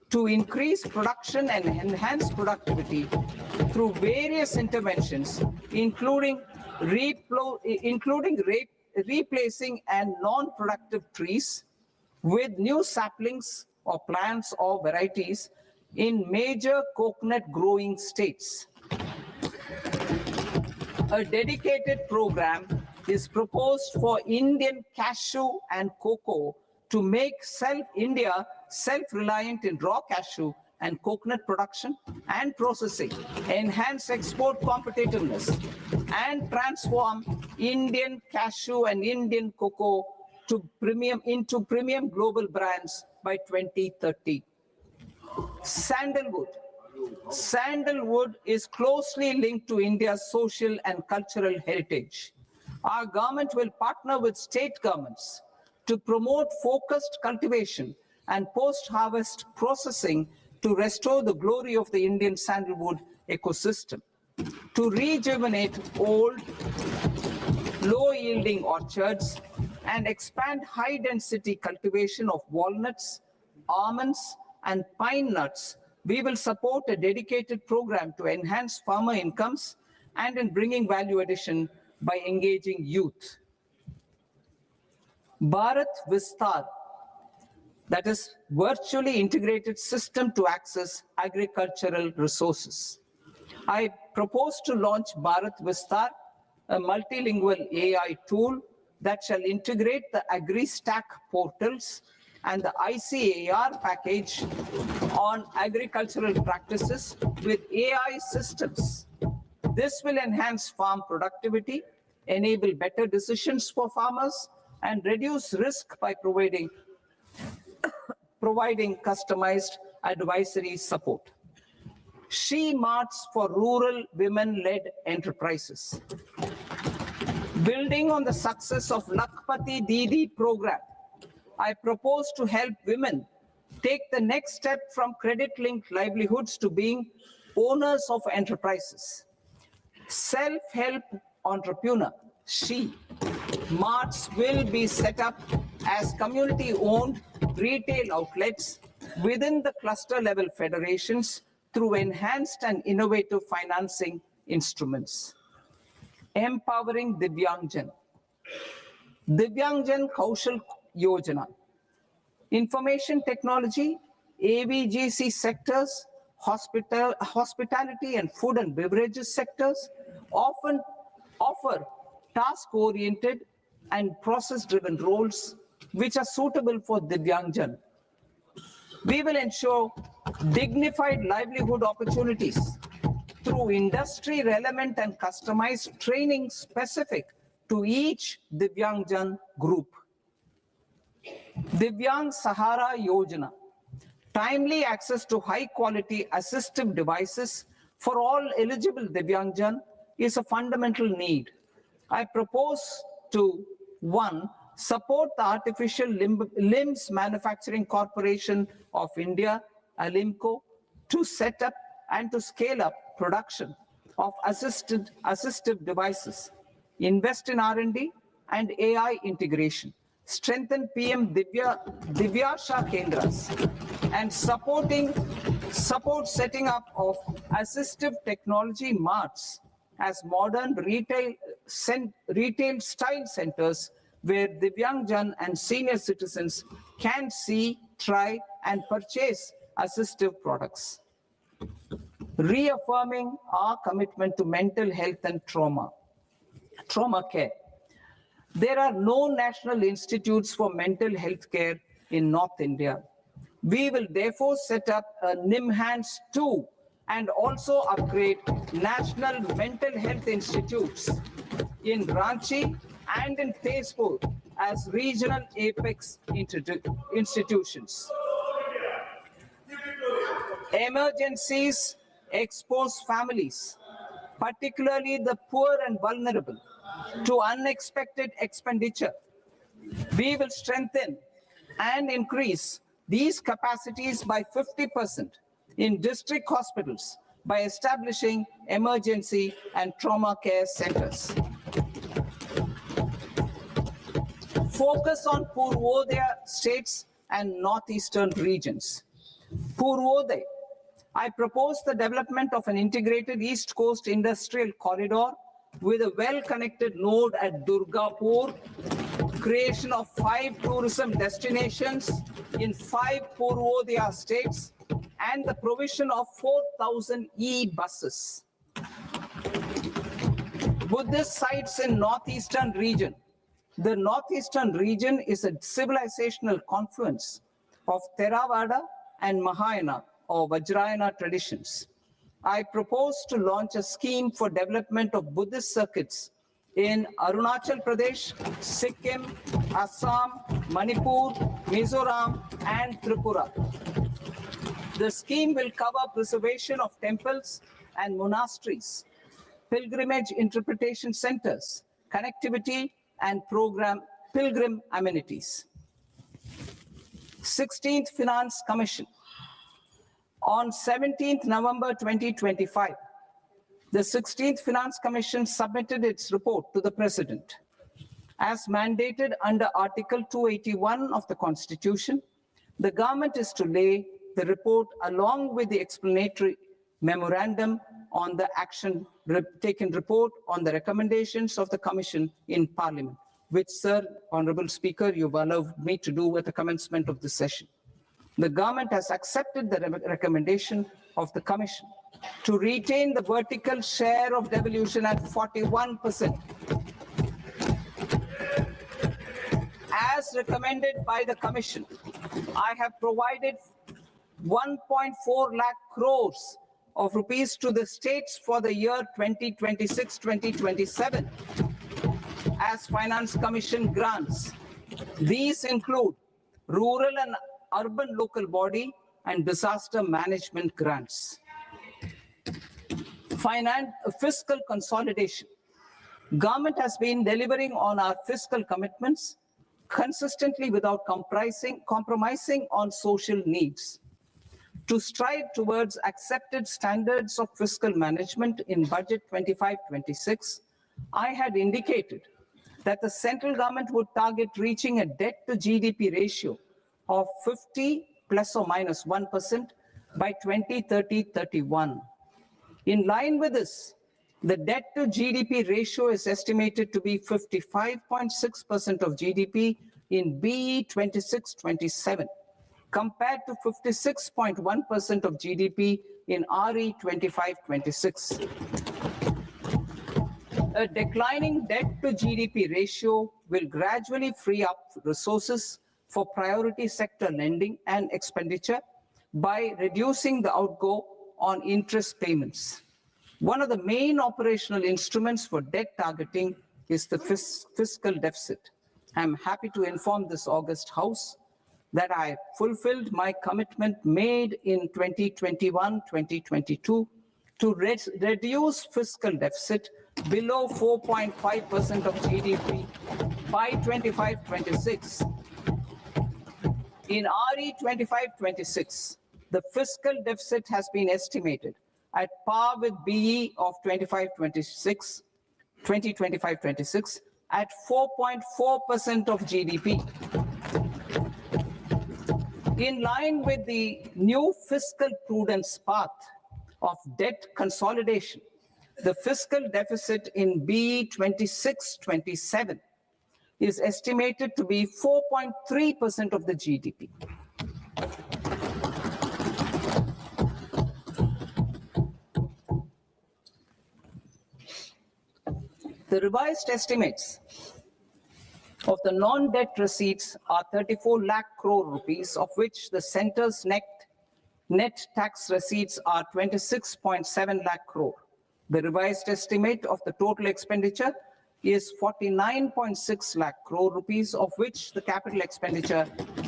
to increase production and enhance productivity through various interventions, including replacing and non-productive trees, with new saplings or plants or varieties in major coconut growing states. A dedicated program is proposed for Indian cashew and cocoa to make India self-reliant in raw cashew and coconut production and processing, enhance export competitiveness, and transform Indian cashew and Indian cocoa into premium global brands by 2030. Sandalwood. Sandalwood is closely linked to India's social and cultural heritage. Our government will partner with state governments to promote focused cultivation and post-harvest processing to restore the glory of the Indian sandalwood ecosystem, to rejuvenate old, low-yielding orchards, and expand high-density cultivation of walnuts, almonds, and pine nuts. We will support a dedicated program to enhance farmer incomes and in bringing value addition by engaging youth. Bharat Vistar, that is virtually integrated system to access agricultural resources. I propose to launch Bharat Vistar, a multilingual AI tool that shall integrate the AgriStack portals and the ICAR package on agricultural practices with AI systems. This will enhance farm productivity, enable better decisions for farmers, and reduce risk by providing customized advisory support. She Marts for rural women-led enterprises. Building on the success of Lakpati Didi program, I propose to help women take the next step from credit-linked livelihoods to being owners of enterprises. Self-help entrepreneur, She Marts will be set up as community-owned retail outlets within the cluster-level federations through enhanced and innovative financing instruments. Empowering Divyangjan. Divyangjan Kaushal Yojana. Information technology, AVGC sectors, hospitality and food and beverages sectors often offer task-oriented and process-driven roles which are suitable for Divyangjan. We will ensure dignified livelihood opportunities through industry-relevant and customized training specific to each Divyangjan group. Divyang Sahara Yojana. Timely access to high-quality assistive devices for all eligible Divyangjan is a fundamental need. I propose to, 1, support the Artificial Limbs Manufacturing Corporation of India, Alimco, to set up and to scale up production of assistive devices, invest in R&D and AI integration, strengthen PM Divyasha Kendras, and support setting up of assistive technology marts as modern retail style centers where Divyangjan and senior citizens can see, try, and purchase assistive products. Reaffirming our commitment to mental health and trauma care. There are no national institutes for mental health care in North India. We will therefore set up a NIMHANS 2 and also upgrade national mental health institutes in Ranchi and in Tezpur as regional apex institutions. Emergencies expose families, particularly the poor and vulnerable, to unexpected expenditure. We will strengthen and increase these capacities by 50% in district hospitals by establishing emergency and trauma care centers. Focus on Purvodaya states and northeastern regions. Purvodaya. I propose the development of an integrated East Coast industrial corridor with a well-connected node at Durgapur creation of 5 tourism destinations in 5 Purvodaya states, and the provision of 4,000 e-buses. Buddhist sites in northeastern region. The northeastern region is a civilizational confluence of Theravada and Mahayana or Vajrayana traditions. I propose to launch a scheme for development of Buddhist circuits in Arunachal Pradesh, Sikkim, Assam, Manipur, Mizoram, and Tripura. The scheme will cover preservation of temples and monasteries, pilgrimage interpretation centers, connectivity, and pilgrim amenities. 16th Finance Commission. On 17th November 2025, the 16th Finance Commission submitted its report to the President. As mandated under Article 281 of the Constitution, the government is to lay the report along with the explanatory memorandum on the action taken report on the recommendations of the Commission in Parliament, which, Sir, Honorable Speaker, you've allowed me to do at the commencement of this session. The government has accepted the recommendation of the Commission to retain the vertical share of devolution at 41%. As recommended by the Commission, I have provided 1.4 lakh crores of rupees to the states for the year 2026-2027 as Finance Commission grants. These include rural and urban local body and disaster management grants. Fiscal consolidation. Government has been delivering on our fiscal commitments consistently without compromising on social needs. To strive towards accepted standards of fiscal management in Budget 25-26, I had indicated that the central government would target reaching a debt to GDP ratio of 50 plus or minus 1% by 2030-31. In line with this, the debt to GDP ratio is estimated to be 55.6% of GDP in BE 26-27. compared to 56.1% of GDP in RE 25-26. A declining debt to GDP ratio will gradually free up resources for priority sector lending and expenditure by reducing the outgo on interest payments. One of the main operational instruments for debt targeting is the fiscal deficit. I'm happy to inform this August House that I fulfilled my commitment made in 2021-2022 to reduce fiscal deficit below 4.5% of GDP by 25-26. In RE 25-26, the fiscal deficit has been estimated at par with BE of 2025-26 at 4.4% of GDP. In line with the new fiscal prudence path of debt consolidation, the fiscal deficit in BE 26-27 is estimated to be 4.3% of the GDP. The revised estimates of the non-debt receipts are 34 lakh crore rupees, of which the centre's net tax receipts are 26.7 lakh crore. The revised estimate of the total expenditure is 49.6 lakh crore rupees, of which the capital expenditure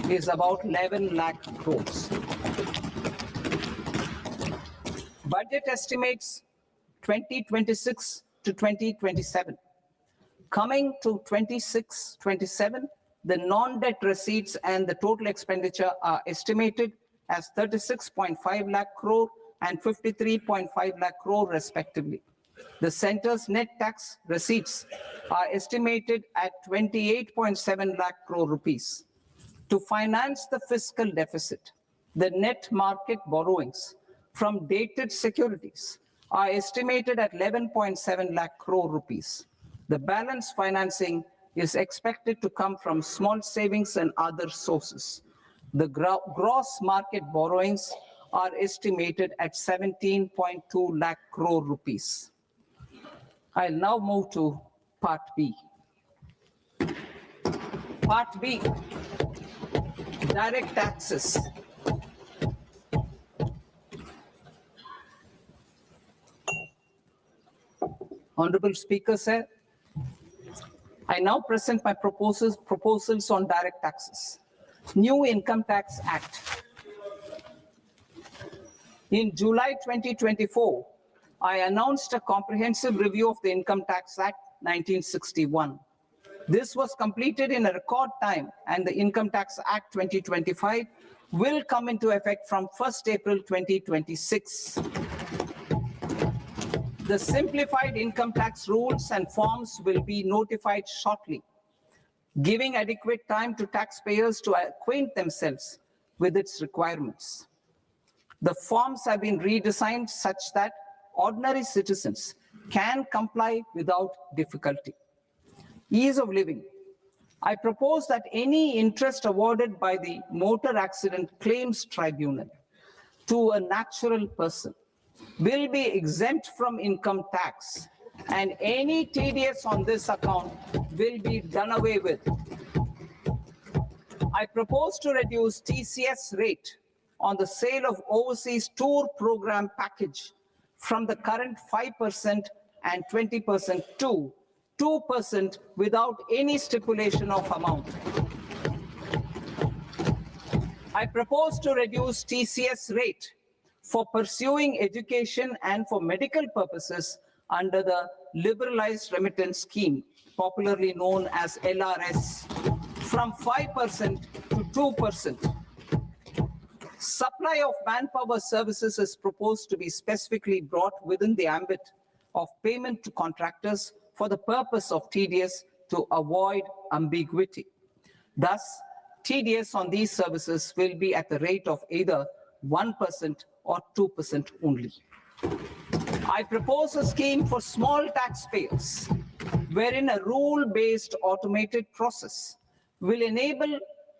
is about 11 lakh crores. Budget estimates 2026 to 2027. Coming to 26-27, the non-debt receipts and the total expenditure are estimated as 36.5 lakh crore and 53.5 lakh crore respectively. The centre's net tax receipts are estimated at 28.7 lakh crore rupees. To finance the fiscal deficit, the net market borrowings from dated securities are estimated at 11.7 lakh crore rupees. The balance financing is expected to come from small savings and other sources. The gross market borrowings are estimated at 17.2 lakh crore rupees. I'll now move to Part B. Part B, direct taxes. Honorable Speaker, sir, I now present my proposals on direct taxes. New Income Tax Act. In July 2024, I announced a comprehensive review of the Income Tax Act 1961. This was completed in a record time, and the Income Tax Act 2025 will come into effect from 1st April 2026. The simplified income tax rules and forms will be notified shortly, giving adequate time to taxpayers to acquaint themselves with its requirements. The forms have been redesigned such that ordinary citizens can comply without difficulty. Ease of living. I propose that any interest awarded by the Motor Accident Claims Tribunal to a natural person will be exempt from income tax, and any TDS on this account will be done away with. I propose to reduce TCS rate on the sale of overseas tour program package from the current 5% and 20% to 2% without any stipulation of amount. I propose to reduce TCS rate for pursuing education and for medical purposes under the Liberalized Remittance Scheme, popularly known as LRS, from 5% to 2%. Supply of manpower services is proposed to be specifically brought within the ambit of payment to contractors for the purpose of TDS to avoid ambiguity. Thus, TDS on these services will be at the rate of either 1% or 2% only. I propose a scheme for small taxpayers, wherein a rule-based automated process will enable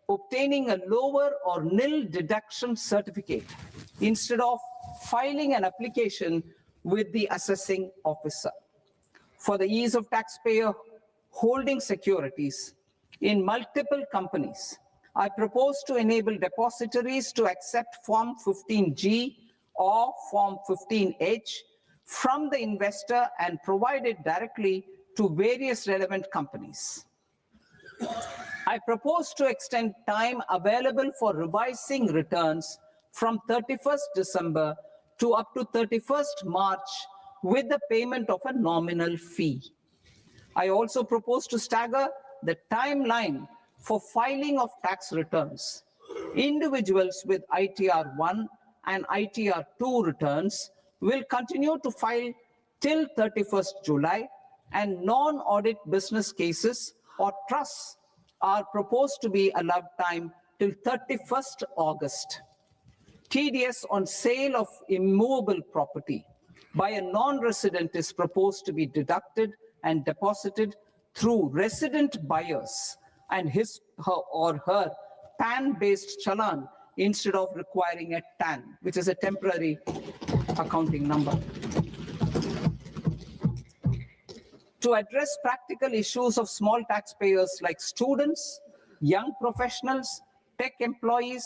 obtaining a lower or nil deduction certificate instead of filing an application with the assessing officer. For the ease of taxpayer holding securities in multiple companies, I propose to enable depositories to accept Form 15G or Form 15H from the investor and provide it directly to various relevant companies. I propose to extend time available for revising returns from 31st December to up to 31st March with the payment of a nominal fee. I also propose to stagger the timeline for filing of tax returns. Individuals with ITR 1 and ITR 2 returns will continue to file till 31st July, and non-audit business cases or trusts are proposed to be allowed time till 31st August. TDS on sale of immovable property by a non-resident is proposed to be deducted and deposited through resident buyers and his or her PAN-based challan instead of requiring a TAN, which is a temporary accounting number. To address practical issues of small taxpayers like students, young professionals, tech employees,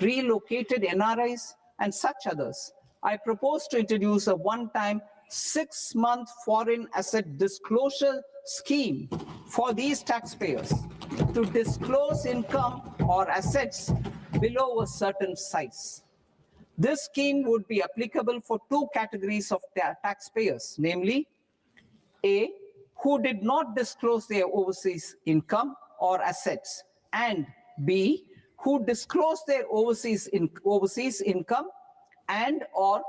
relocated NRIs, and such others, I propose to introduce a one-time 6-month foreign asset disclosure scheme for these taxpayers to disclose income or assets below a certain size. This scheme would be applicable for two categories of taxpayers, namely, A, who did not disclose their overseas income or assets, and B, who disclosed their overseas income and or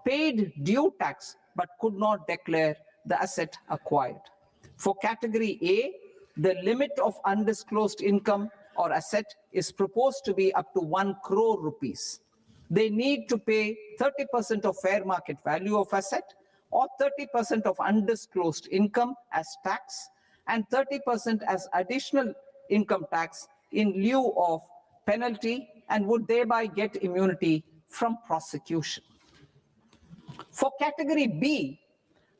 paid due tax but could not declare the asset acquired. For category A, the limit of undisclosed income or asset is proposed to be up to 1 crore rupees. They need to pay 30% of fair market value of asset or 30% of undisclosed income as tax and 30% as additional income tax in lieu of penalty, and would thereby get immunity from prosecution. For category B,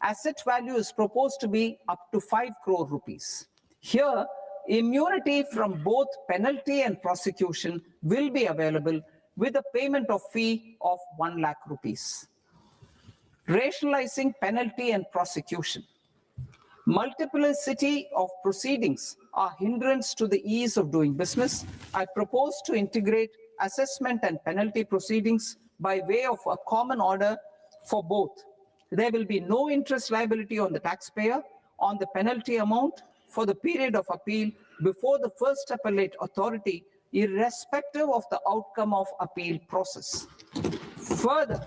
asset value is proposed to be up to 5 crore rupees. Here, immunity from both penalty and prosecution will be available with a payment of fee of 1 lakh rupees. Rationalizing penalty and prosecution. Multiplicity of proceedings are hindrance to the ease of doing business. I propose to integrate assessment and penalty proceedings by way of a common order for both. There will be no interest liability on the taxpayer on the penalty amount for the period of appeal before the first appellate authority, irrespective of the outcome of appeal process. Further,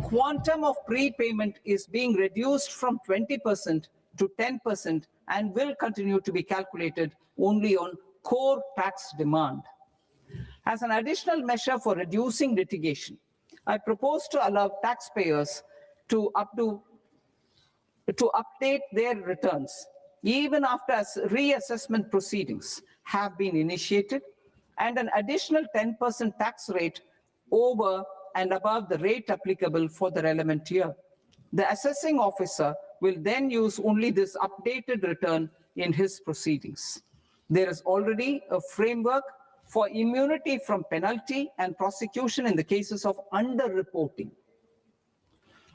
quantum of prepayment is being reduced from 20% to 10% and will continue to be calculated only on core tax demand. As an additional measure for reducing litigation, I propose to allow taxpayers to update their returns even after reassessment proceedings have been initiated, and an additional 10% tax rate over and above the rate applicable for the relevant year. The assessing officer will then use only this updated return in his proceedings. There is already a framework for immunity from penalty and prosecution in the cases of underreporting.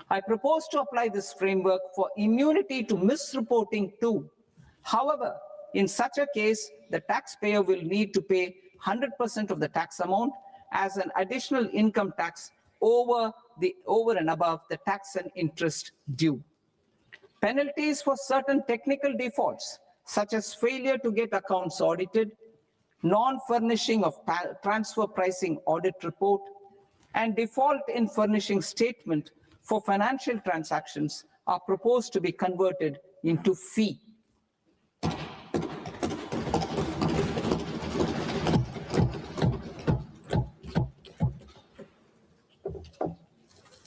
I propose to apply this framework for immunity to misreporting too. However, in such a case, the taxpayer will need to pay 100% of the tax amount as an additional income tax over and above the tax and interest due. Penalties for certain technical defaults, such as failure to get accounts audited, non-furnishing of transfer pricing audit report, and default in furnishing statement for financial transactions are proposed to be converted into fee.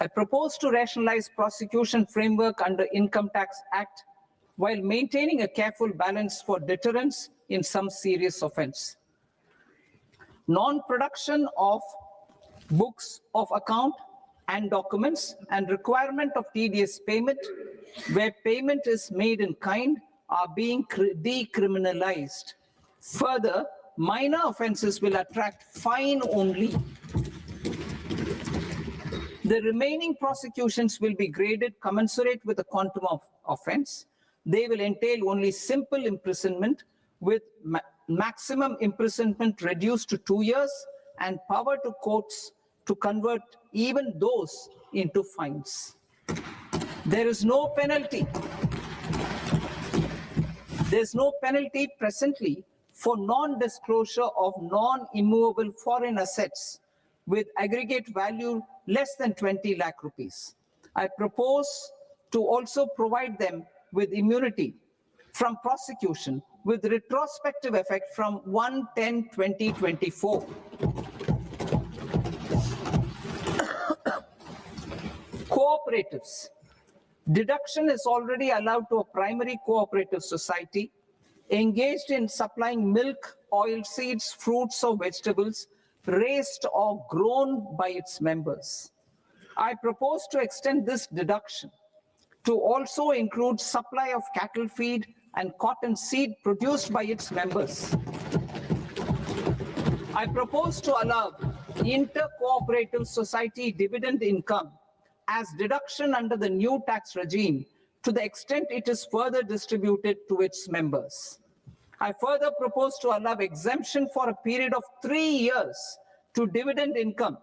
I propose to rationalize prosecution framework under Income Tax Act while maintaining a careful balance for deterrence in some serious offense. Non-production of books of account and documents and requirement of tedious payment where payment is made in kind are being decriminalized. Further, minor offenses will attract fine only. The remaining prosecutions will be graded commensurate with the quantum of offense. They will entail only simple imprisonment with maximum imprisonment reduced to 2 years and power to courts to convert even those into fines. There is no penalty. There's no penalty presently for non-disclosure of non-immovable foreign assets with aggregate value less than 20 lakh rupees. I propose to also provide them with immunity from prosecution with retrospective effect from 1/10/2024. Cooperatives. Deduction is already allowed to a primary cooperative society engaged in supplying milk, oilseeds, fruits or vegetables raised or grown by its members. I propose to extend this deduction to also include supply of cattle feed and cotton seed produced by its members. I propose to allow inter-cooperative society dividend income as deduction under the new tax regime to the extent it is further distributed to its members. I further propose to allow exemption for a period of 3 years to dividend income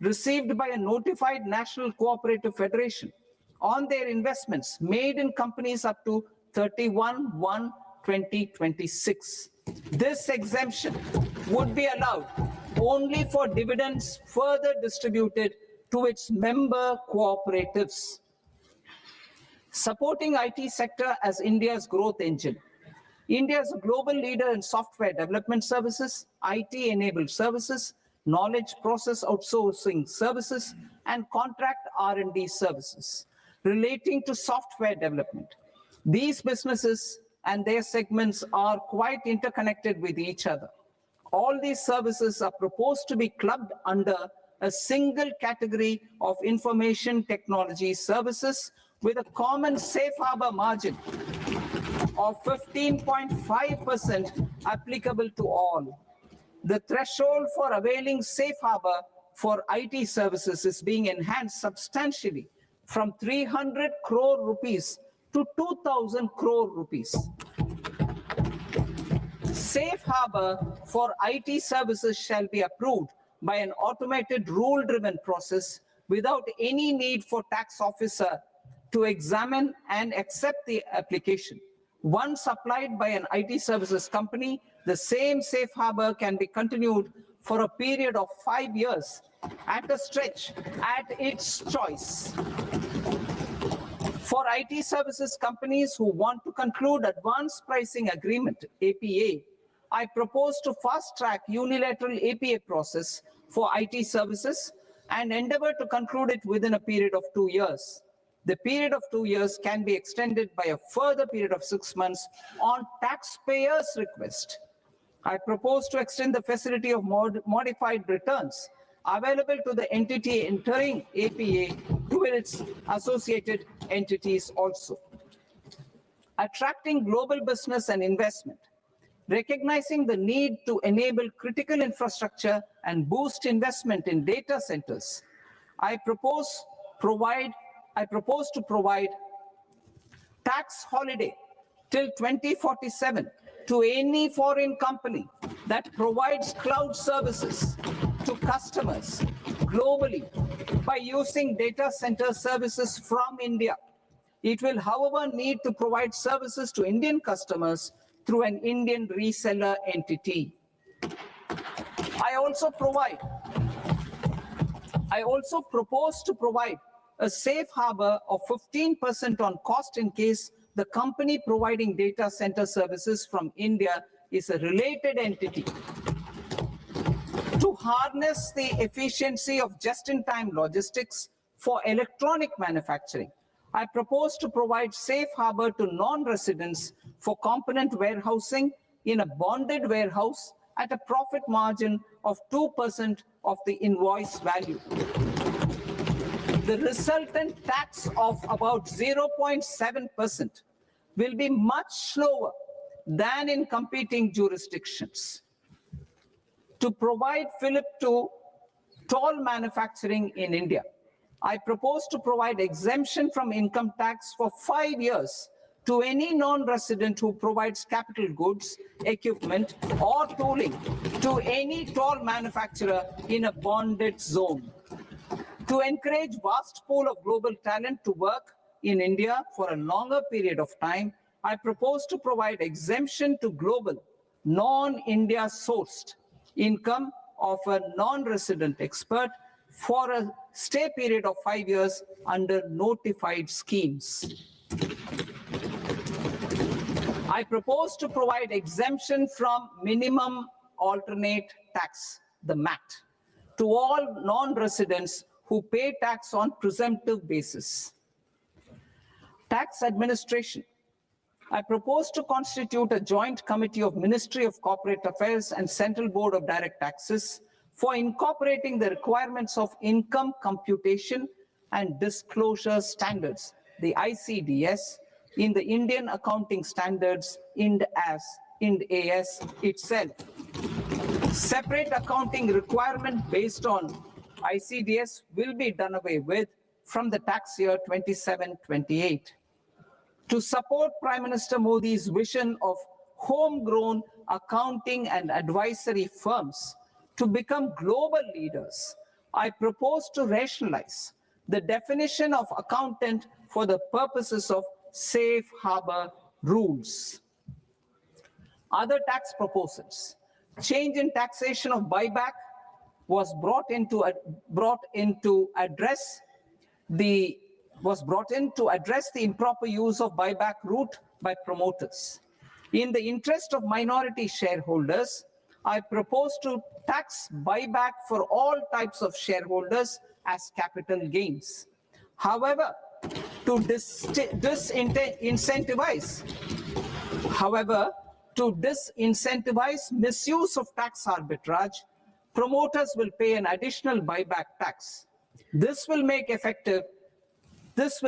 received by a notified national cooperative federation on their investments made in companies up to 31/1/2026. This exemption would be allowed only for dividends further distributed to its member cooperatives. Supporting IT sector as India's growth engine. India is a global leader in software development services, IT-enabled services, knowledge process outsourcing services, and contract R&D services relating to software development. These businesses and their segments are quite interconnected with each other. All these services are proposed to be clubbed under a single category of information technology services with a common safe harbor margin of 15.5% applicable to all. The threshold for availing safe harbor for IT services is being enhanced substantially from 300 crore rupees to 2,000 crore rupees. Safe harbor for IT services shall be approved by an automated rule-driven process without any need for tax officer to examine and accept the application. Once applied by an IT services company, the same safe harbor can be continued for a period of 5 years at a stretch at its choice. For IT services companies who want to conclude advanced pricing agreement, APA, I propose to fast-track unilateral APA process for IT services and endeavor to conclude it within a period of 2 years. The period of 2 years can be extended by a further period of 6 months on taxpayers' request. I propose to extend the facility of modified returns available to the entity entering APA to its associated entities also. Attracting global business and investment. Recognizing the need to enable critical infrastructure and boost investment in data centers, I propose to provide tax holiday till 2047 to any foreign company that provides cloud services to customers globally by using data center services from India. It will, however, need to provide services to Indian customers through an Indian reseller entity. I also propose to provide a safe harbor of 15% on cost in case the company providing data center services from India is a related entity. To harness the efficiency of just-in-time logistics for electronic manufacturing, I propose to provide safe harbor to non-residents for component warehousing in a bonded warehouse at a profit margin of 2% of the invoice value. The resultant tax of about 0.7% will be much lower than in competing jurisdictions. To provide fillip to toll manufacturing in India, I propose to provide exemption from income tax for 5 years to any non-resident who provides capital goods, equipment, or tooling to any toll manufacturer in a bonded zone. To encourage vast pool of global talent to work in India for a longer period of time, I propose to provide exemption to global, non-India sourced income of a non-resident expert for a stay period of 5 years under notified schemes. I propose to provide exemption from minimum alternate tax, the MAT, to all non-residents who pay tax on presumptive basis. Tax administration. I propose to constitute a joint committee of Ministry of Corporate Affairs and Central Board of Direct Taxes for incorporating the requirements of income computation and disclosure standards, the ICDS, in the Indian Accounting Standards, IND AS itself. Separate accounting requirement based on ICDS will be done away with from the tax year 27-28. To support Prime Minister Modi's vision of homegrown accounting and advisory firms to become global leaders, I propose to rationalize the definition of accountant for the purposes of safe harbor rules. Other tax proposals. Change in taxation of buyback was brought in to address the improper use of buyback route by promoters. In the interest of minority shareholders, I propose to tax buyback for all types of shareholders as capital gains. However, to disincentivize. However, to disincentivize misuse of tax arbitrage, promoters will pay an additional buyback tax. This will make effective tax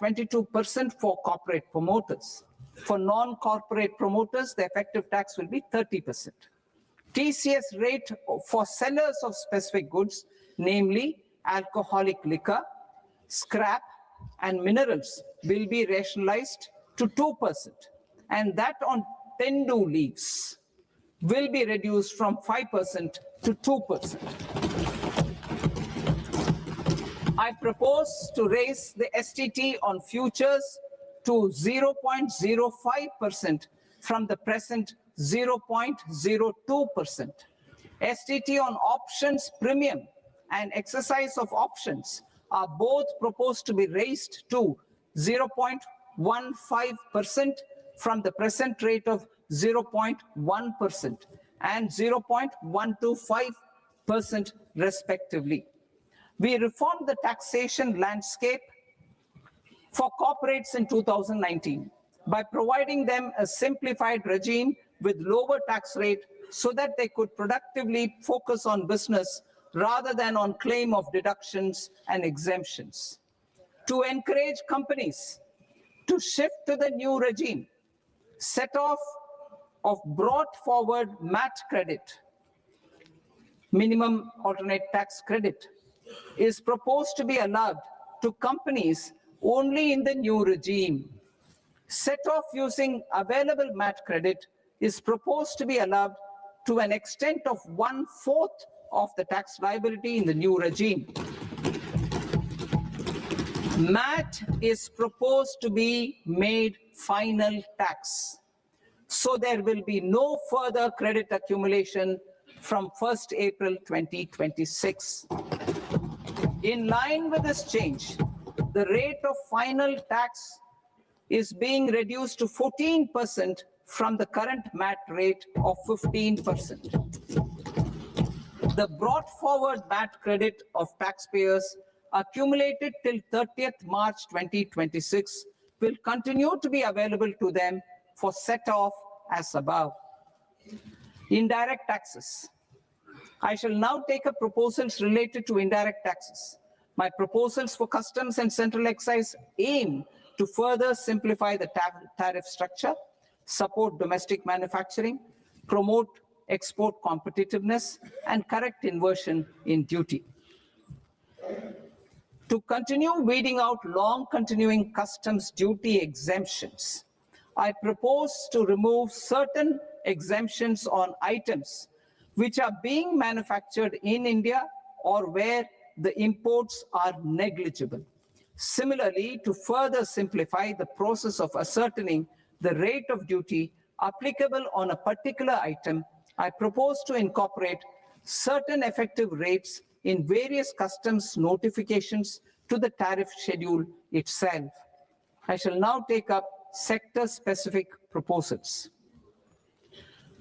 22% for corporate promoters. For non-corporate promoters, the effective tax will be 30%. TCS rate for sellers of specific goods, namely alcoholic liquor, scrap, and minerals, will be rationalized to 2%, and that on Tendu leaves will be reduced from 5% to 2%. I propose to raise the STT on futures to 0.05% from the present 0.02%. STT on options premium and exercise of options are both proposed to be raised to 0.15% from the present rate of 0.1% and 0.125% respectively. We reformed the taxation landscape for corporates in 2019 by providing them a simplified regime with lower tax rate so that they could productively focus on business rather than on claim of deductions and exemptions. To encourage companies to shift to the new regime, set off of brought forward MAT credit, minimum alternate tax credit, is proposed to be allowed to companies only in the new regime. Set off using available MAT credit is proposed to be allowed to an extent of 1/4 of the tax liability in the new regime. MAT is proposed to be made final tax, so there will be no further credit accumulation from 1st April 2026. In line with this change, the rate of final tax is being reduced to 14% from the current MAT rate of 15%. The brought forward MAT credit of taxpayers accumulated till 30th March 2026 will continue to be available to them for set off as above. Indirect taxes. I shall now take up proposals related to indirect taxes. My proposals for customs and central excise aim to further simplify the tariff structure, support domestic manufacturing, promote export competitiveness, and correct inversion in duty. To continue weeding out long continuing customs duty exemptions, I propose to remove certain exemptions on items which are being manufactured in India or where the imports are negligible. Similarly, to further simplify the process of ascertaining the rate of duty applicable on a particular item, I propose to incorporate certain effective rates in various customs notifications to the tariff schedule itself. I shall now take up sector-specific proposals.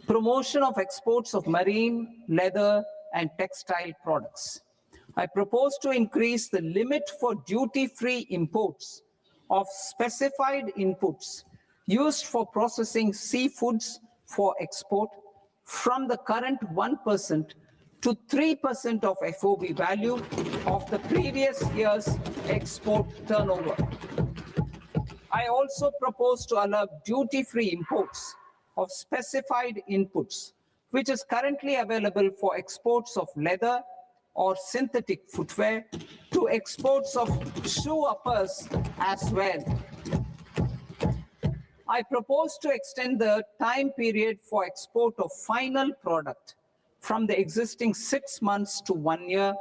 Promotion of exports of marine, leather, and textile products. I propose to increase the limit for duty-free imports of specified inputs used for processing seafoods for export from the current 1% to 3% of FOB value of the previous year's export turnover. I also propose to allow duty-free imports of specified inputs, which is currently available for exports of leather or synthetic footwear, to exports of shoe uppers as well. I propose to extend the time period for export of final product from the existing 6 months to 1 year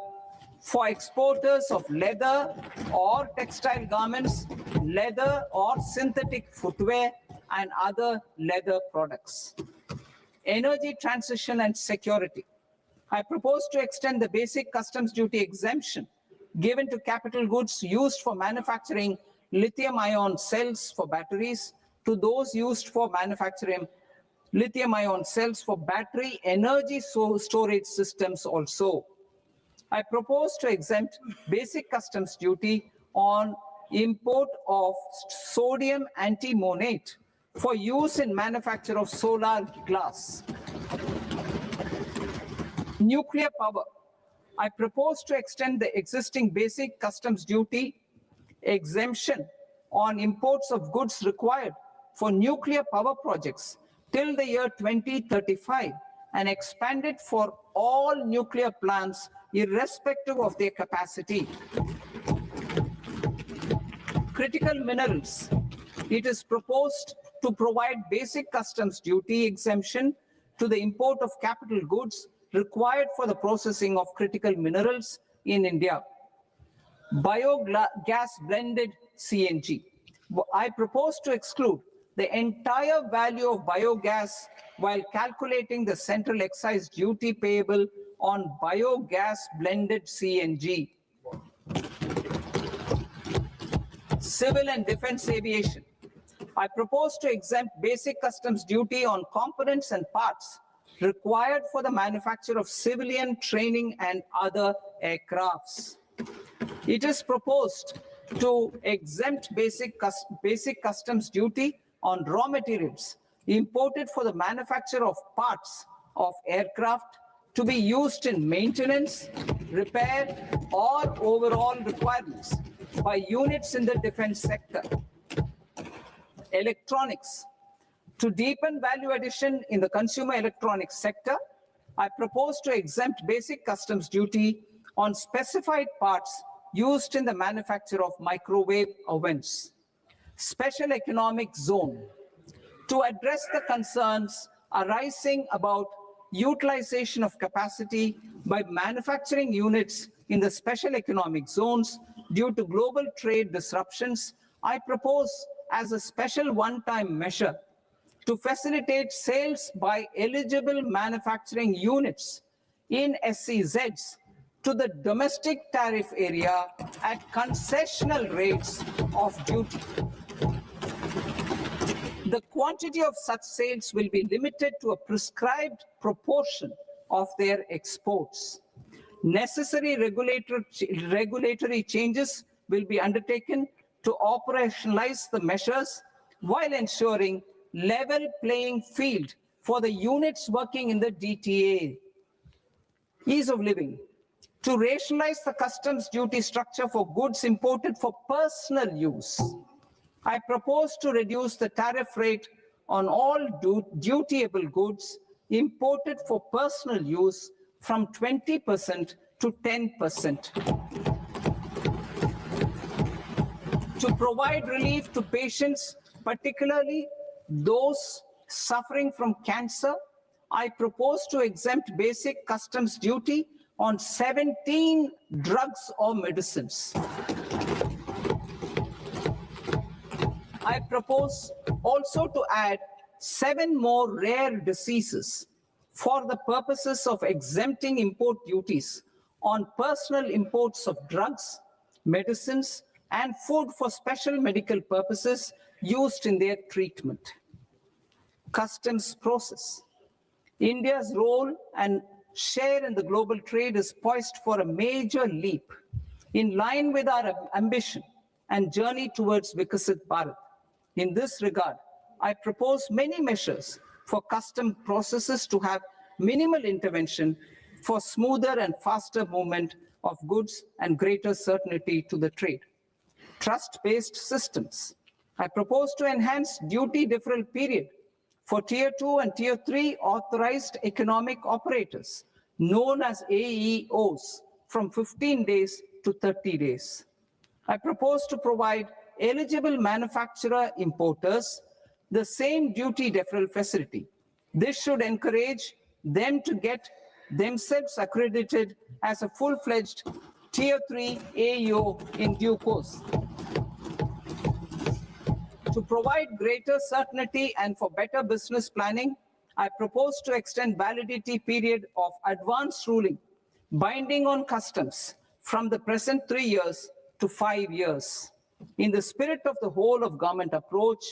for exporters of leather or textile garments, leather or synthetic footwear, and other leather products. Energy transition and security. I propose to extend the basic customs duty exemption given to capital goods used for manufacturing lithium-ion cells for batteries to those used for manufacturing lithium-ion cells for battery energy storage systems also. I propose to exempt basic customs duty on import of sodium antimonate for use in manufacture of solar glass. Nuclear power. I propose to extend the existing basic customs duty exemption on imports of goods required for nuclear power projects till the year 2035 and expand it for all nuclear plants irrespective of their capacity. Critical minerals. It is proposed to provide basic customs duty exemption to the import of capital goods required for the processing of critical minerals in India. Biogas blended CNG. I propose to exclude the entire value of biogas while calculating the central excise duty payable on biogas blended CNG. Civil and defense aviation. I propose to exempt basic customs duty on components and parts required for the manufacture of civilian training and other aircrafts. It is proposed to exempt basic customs duty on raw materials imported for the manufacture of parts of aircraft to be used in maintenance, repair, or overall requirements by units in the defense sector. Electronics. To deepen value addition in the consumer electronics sector, I propose to exempt basic customs duty on specified parts used in the manufacture of microwave ovens. Special economic zone. To address the concerns arising about utilization of capacity by manufacturing units in the special economic zones due to global trade disruptions, I propose as a special one-time measure to facilitate sales by eligible manufacturing units in SEZs to the domestic tariff area at concessional rates of duty. The quantity of such sales will be limited to a prescribed proportion of their exports. Necessary regulatory changes will be undertaken to operationalize the measures while ensuring level playing field for the units working in the DTA. Ease of living. To rationalize the customs duty structure for goods imported for personal use, I propose to reduce the tariff rate on all dutiable goods imported for personal use from 20% to 10%. To provide relief to patients, particularly those suffering from cancer, I propose to exempt basic customs duty on 17 drugs or medicines. I propose also to add 7 more rare diseases for the purposes of exempting import duties on personal imports of drugs, medicines, and food for special medical purposes used in their treatment. Customs process. India's role and share in the global trade is poised for a major leap in line with our ambition and journey towards Viksit Bharat. In this regard, I propose many measures for custom processes to have minimal intervention for smoother and faster movement of goods and greater certainty to the trade. Trust-based systems. I propose to enhance duty deferral period for Tier 2 and Tier 3 authorized economic operators, known as AEOs, from 15 days to 30 days. I propose to provide eligible manufacturer importers the same duty deferral facility. This should encourage them to get themselves accredited as a full-fledged Tier 3 AEO in due course. To provide greater certainty and for better business planning, I propose to extend validity period of advance ruling binding on customs from the present 3 years to 5 years. In the spirit of the whole of government approach,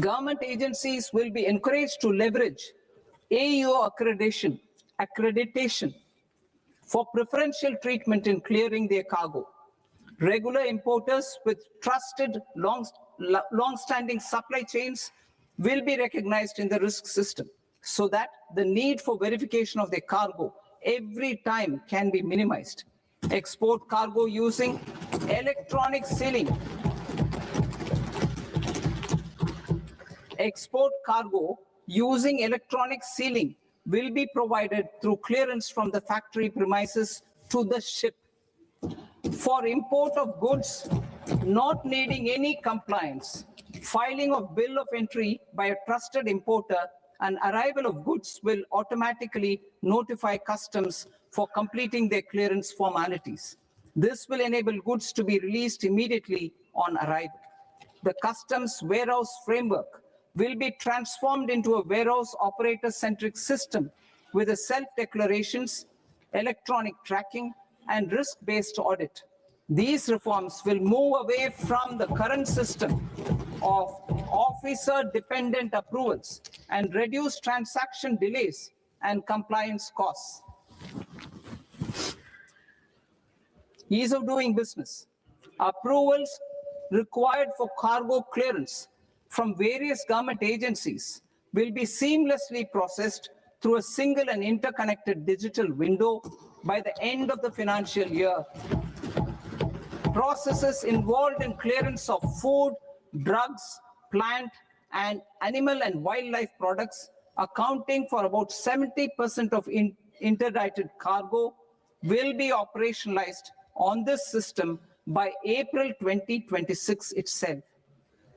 government agencies will be encouraged to leverage AEO accreditation for preferential treatment in clearing their cargo. Regular importers with trusted, long-standing supply chains will be recognized in the risk system so that the need for verification of their cargo every time can be minimized. Export cargo using electronic sealing. Export cargo using electronic sealing will be provided through clearance from the factory premises to the ship. For import of goods not needing any compliance, filing of bill of entry by a trusted importer and arrival of goods will automatically notify customs for completing their clearance formalities. This will enable goods to be released immediately on arrival. The customs warehouse framework will be transformed into a warehouse operator-centric system with a self-declarations, electronic tracking, and risk-based audit. These reforms will move away from the current system of officer-dependent approvals and reduce transaction delays and compliance costs. Ease of doing business. Approvals required for cargo clearance from various government agencies will be seamlessly processed through a single and interconnected digital window by the end of the financial year. Processes involved in clearance of food, drugs, plant, and animal and wildlife products, accounting for about 70% of interdicted cargo, will be operationalized on this system by April 2026 itself.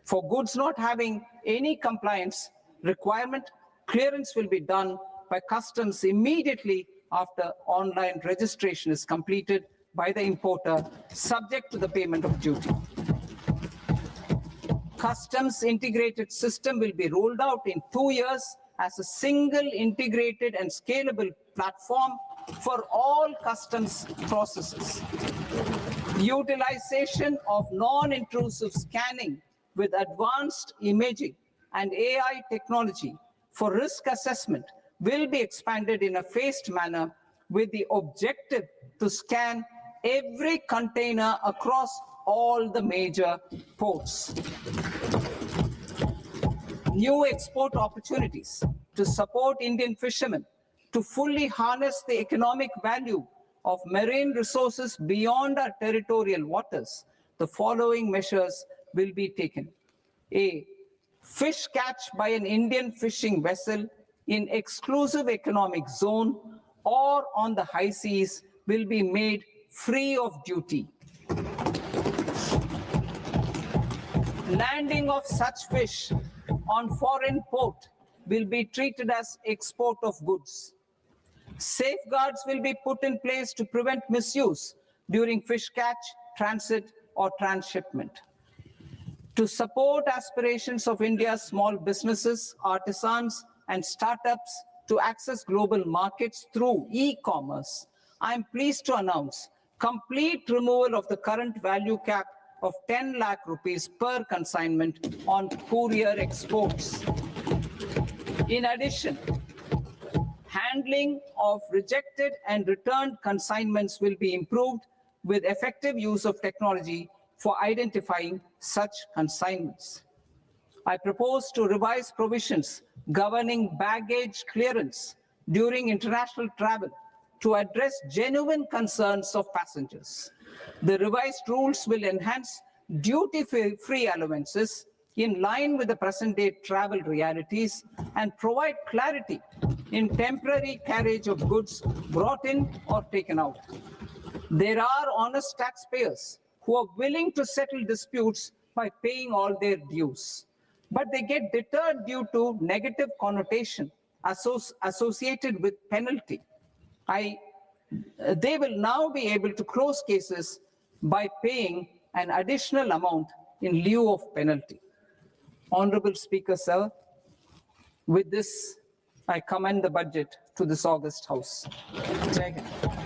For goods not having any compliance requirement, clearance will be done by customs immediately after online registration is completed by the importer, subject to the payment of duty. Customs integrated system will be rolled out in 2 years as a single integrated and scalable platform for all customs processes. Utilization of non-intrusive scanning with advanced imaging and AI technology for risk assessment will be expanded in a phased manner with the objective to scan every container across all the major ports. New export opportunities to support Indian fishermen to fully harness the economic value of marine resources beyond our territorial waters. The following measures will be taken. A, fish catch by an Indian fishing vessel in exclusive economic zone or on the high seas will be made free of duty. Landing of such fish on foreign port will be treated as export of goods. Safeguards will be put in place to prevent misuse during fish catch, transit, or transshipment. To support aspirations of India's small businesses, artisans, and startups to access global markets through e-commerce, I am pleased to announce complete removal of the current value cap of 10 lakh rupees per consignment on courier exports. In addition, handling of rejected and returned consignments will be improved with effective use of technology for identifying such consignments. I propose to revise provisions governing baggage clearance during international travel to address genuine concerns of passengers. The revised rules will enhance duty-free allowances in line with the present-day travel realities and provide clarity in temporary carriage of goods brought in or taken out. There are honest taxpayers who are willing to settle disputes by paying all their dues, but they get deterred due to negative connotation associated with penalty. They will now be able to close cases by paying an additional amount in lieu of penalty. Honorable Speaker, sir, with this, I commend the budget to this august House. Jai Hind.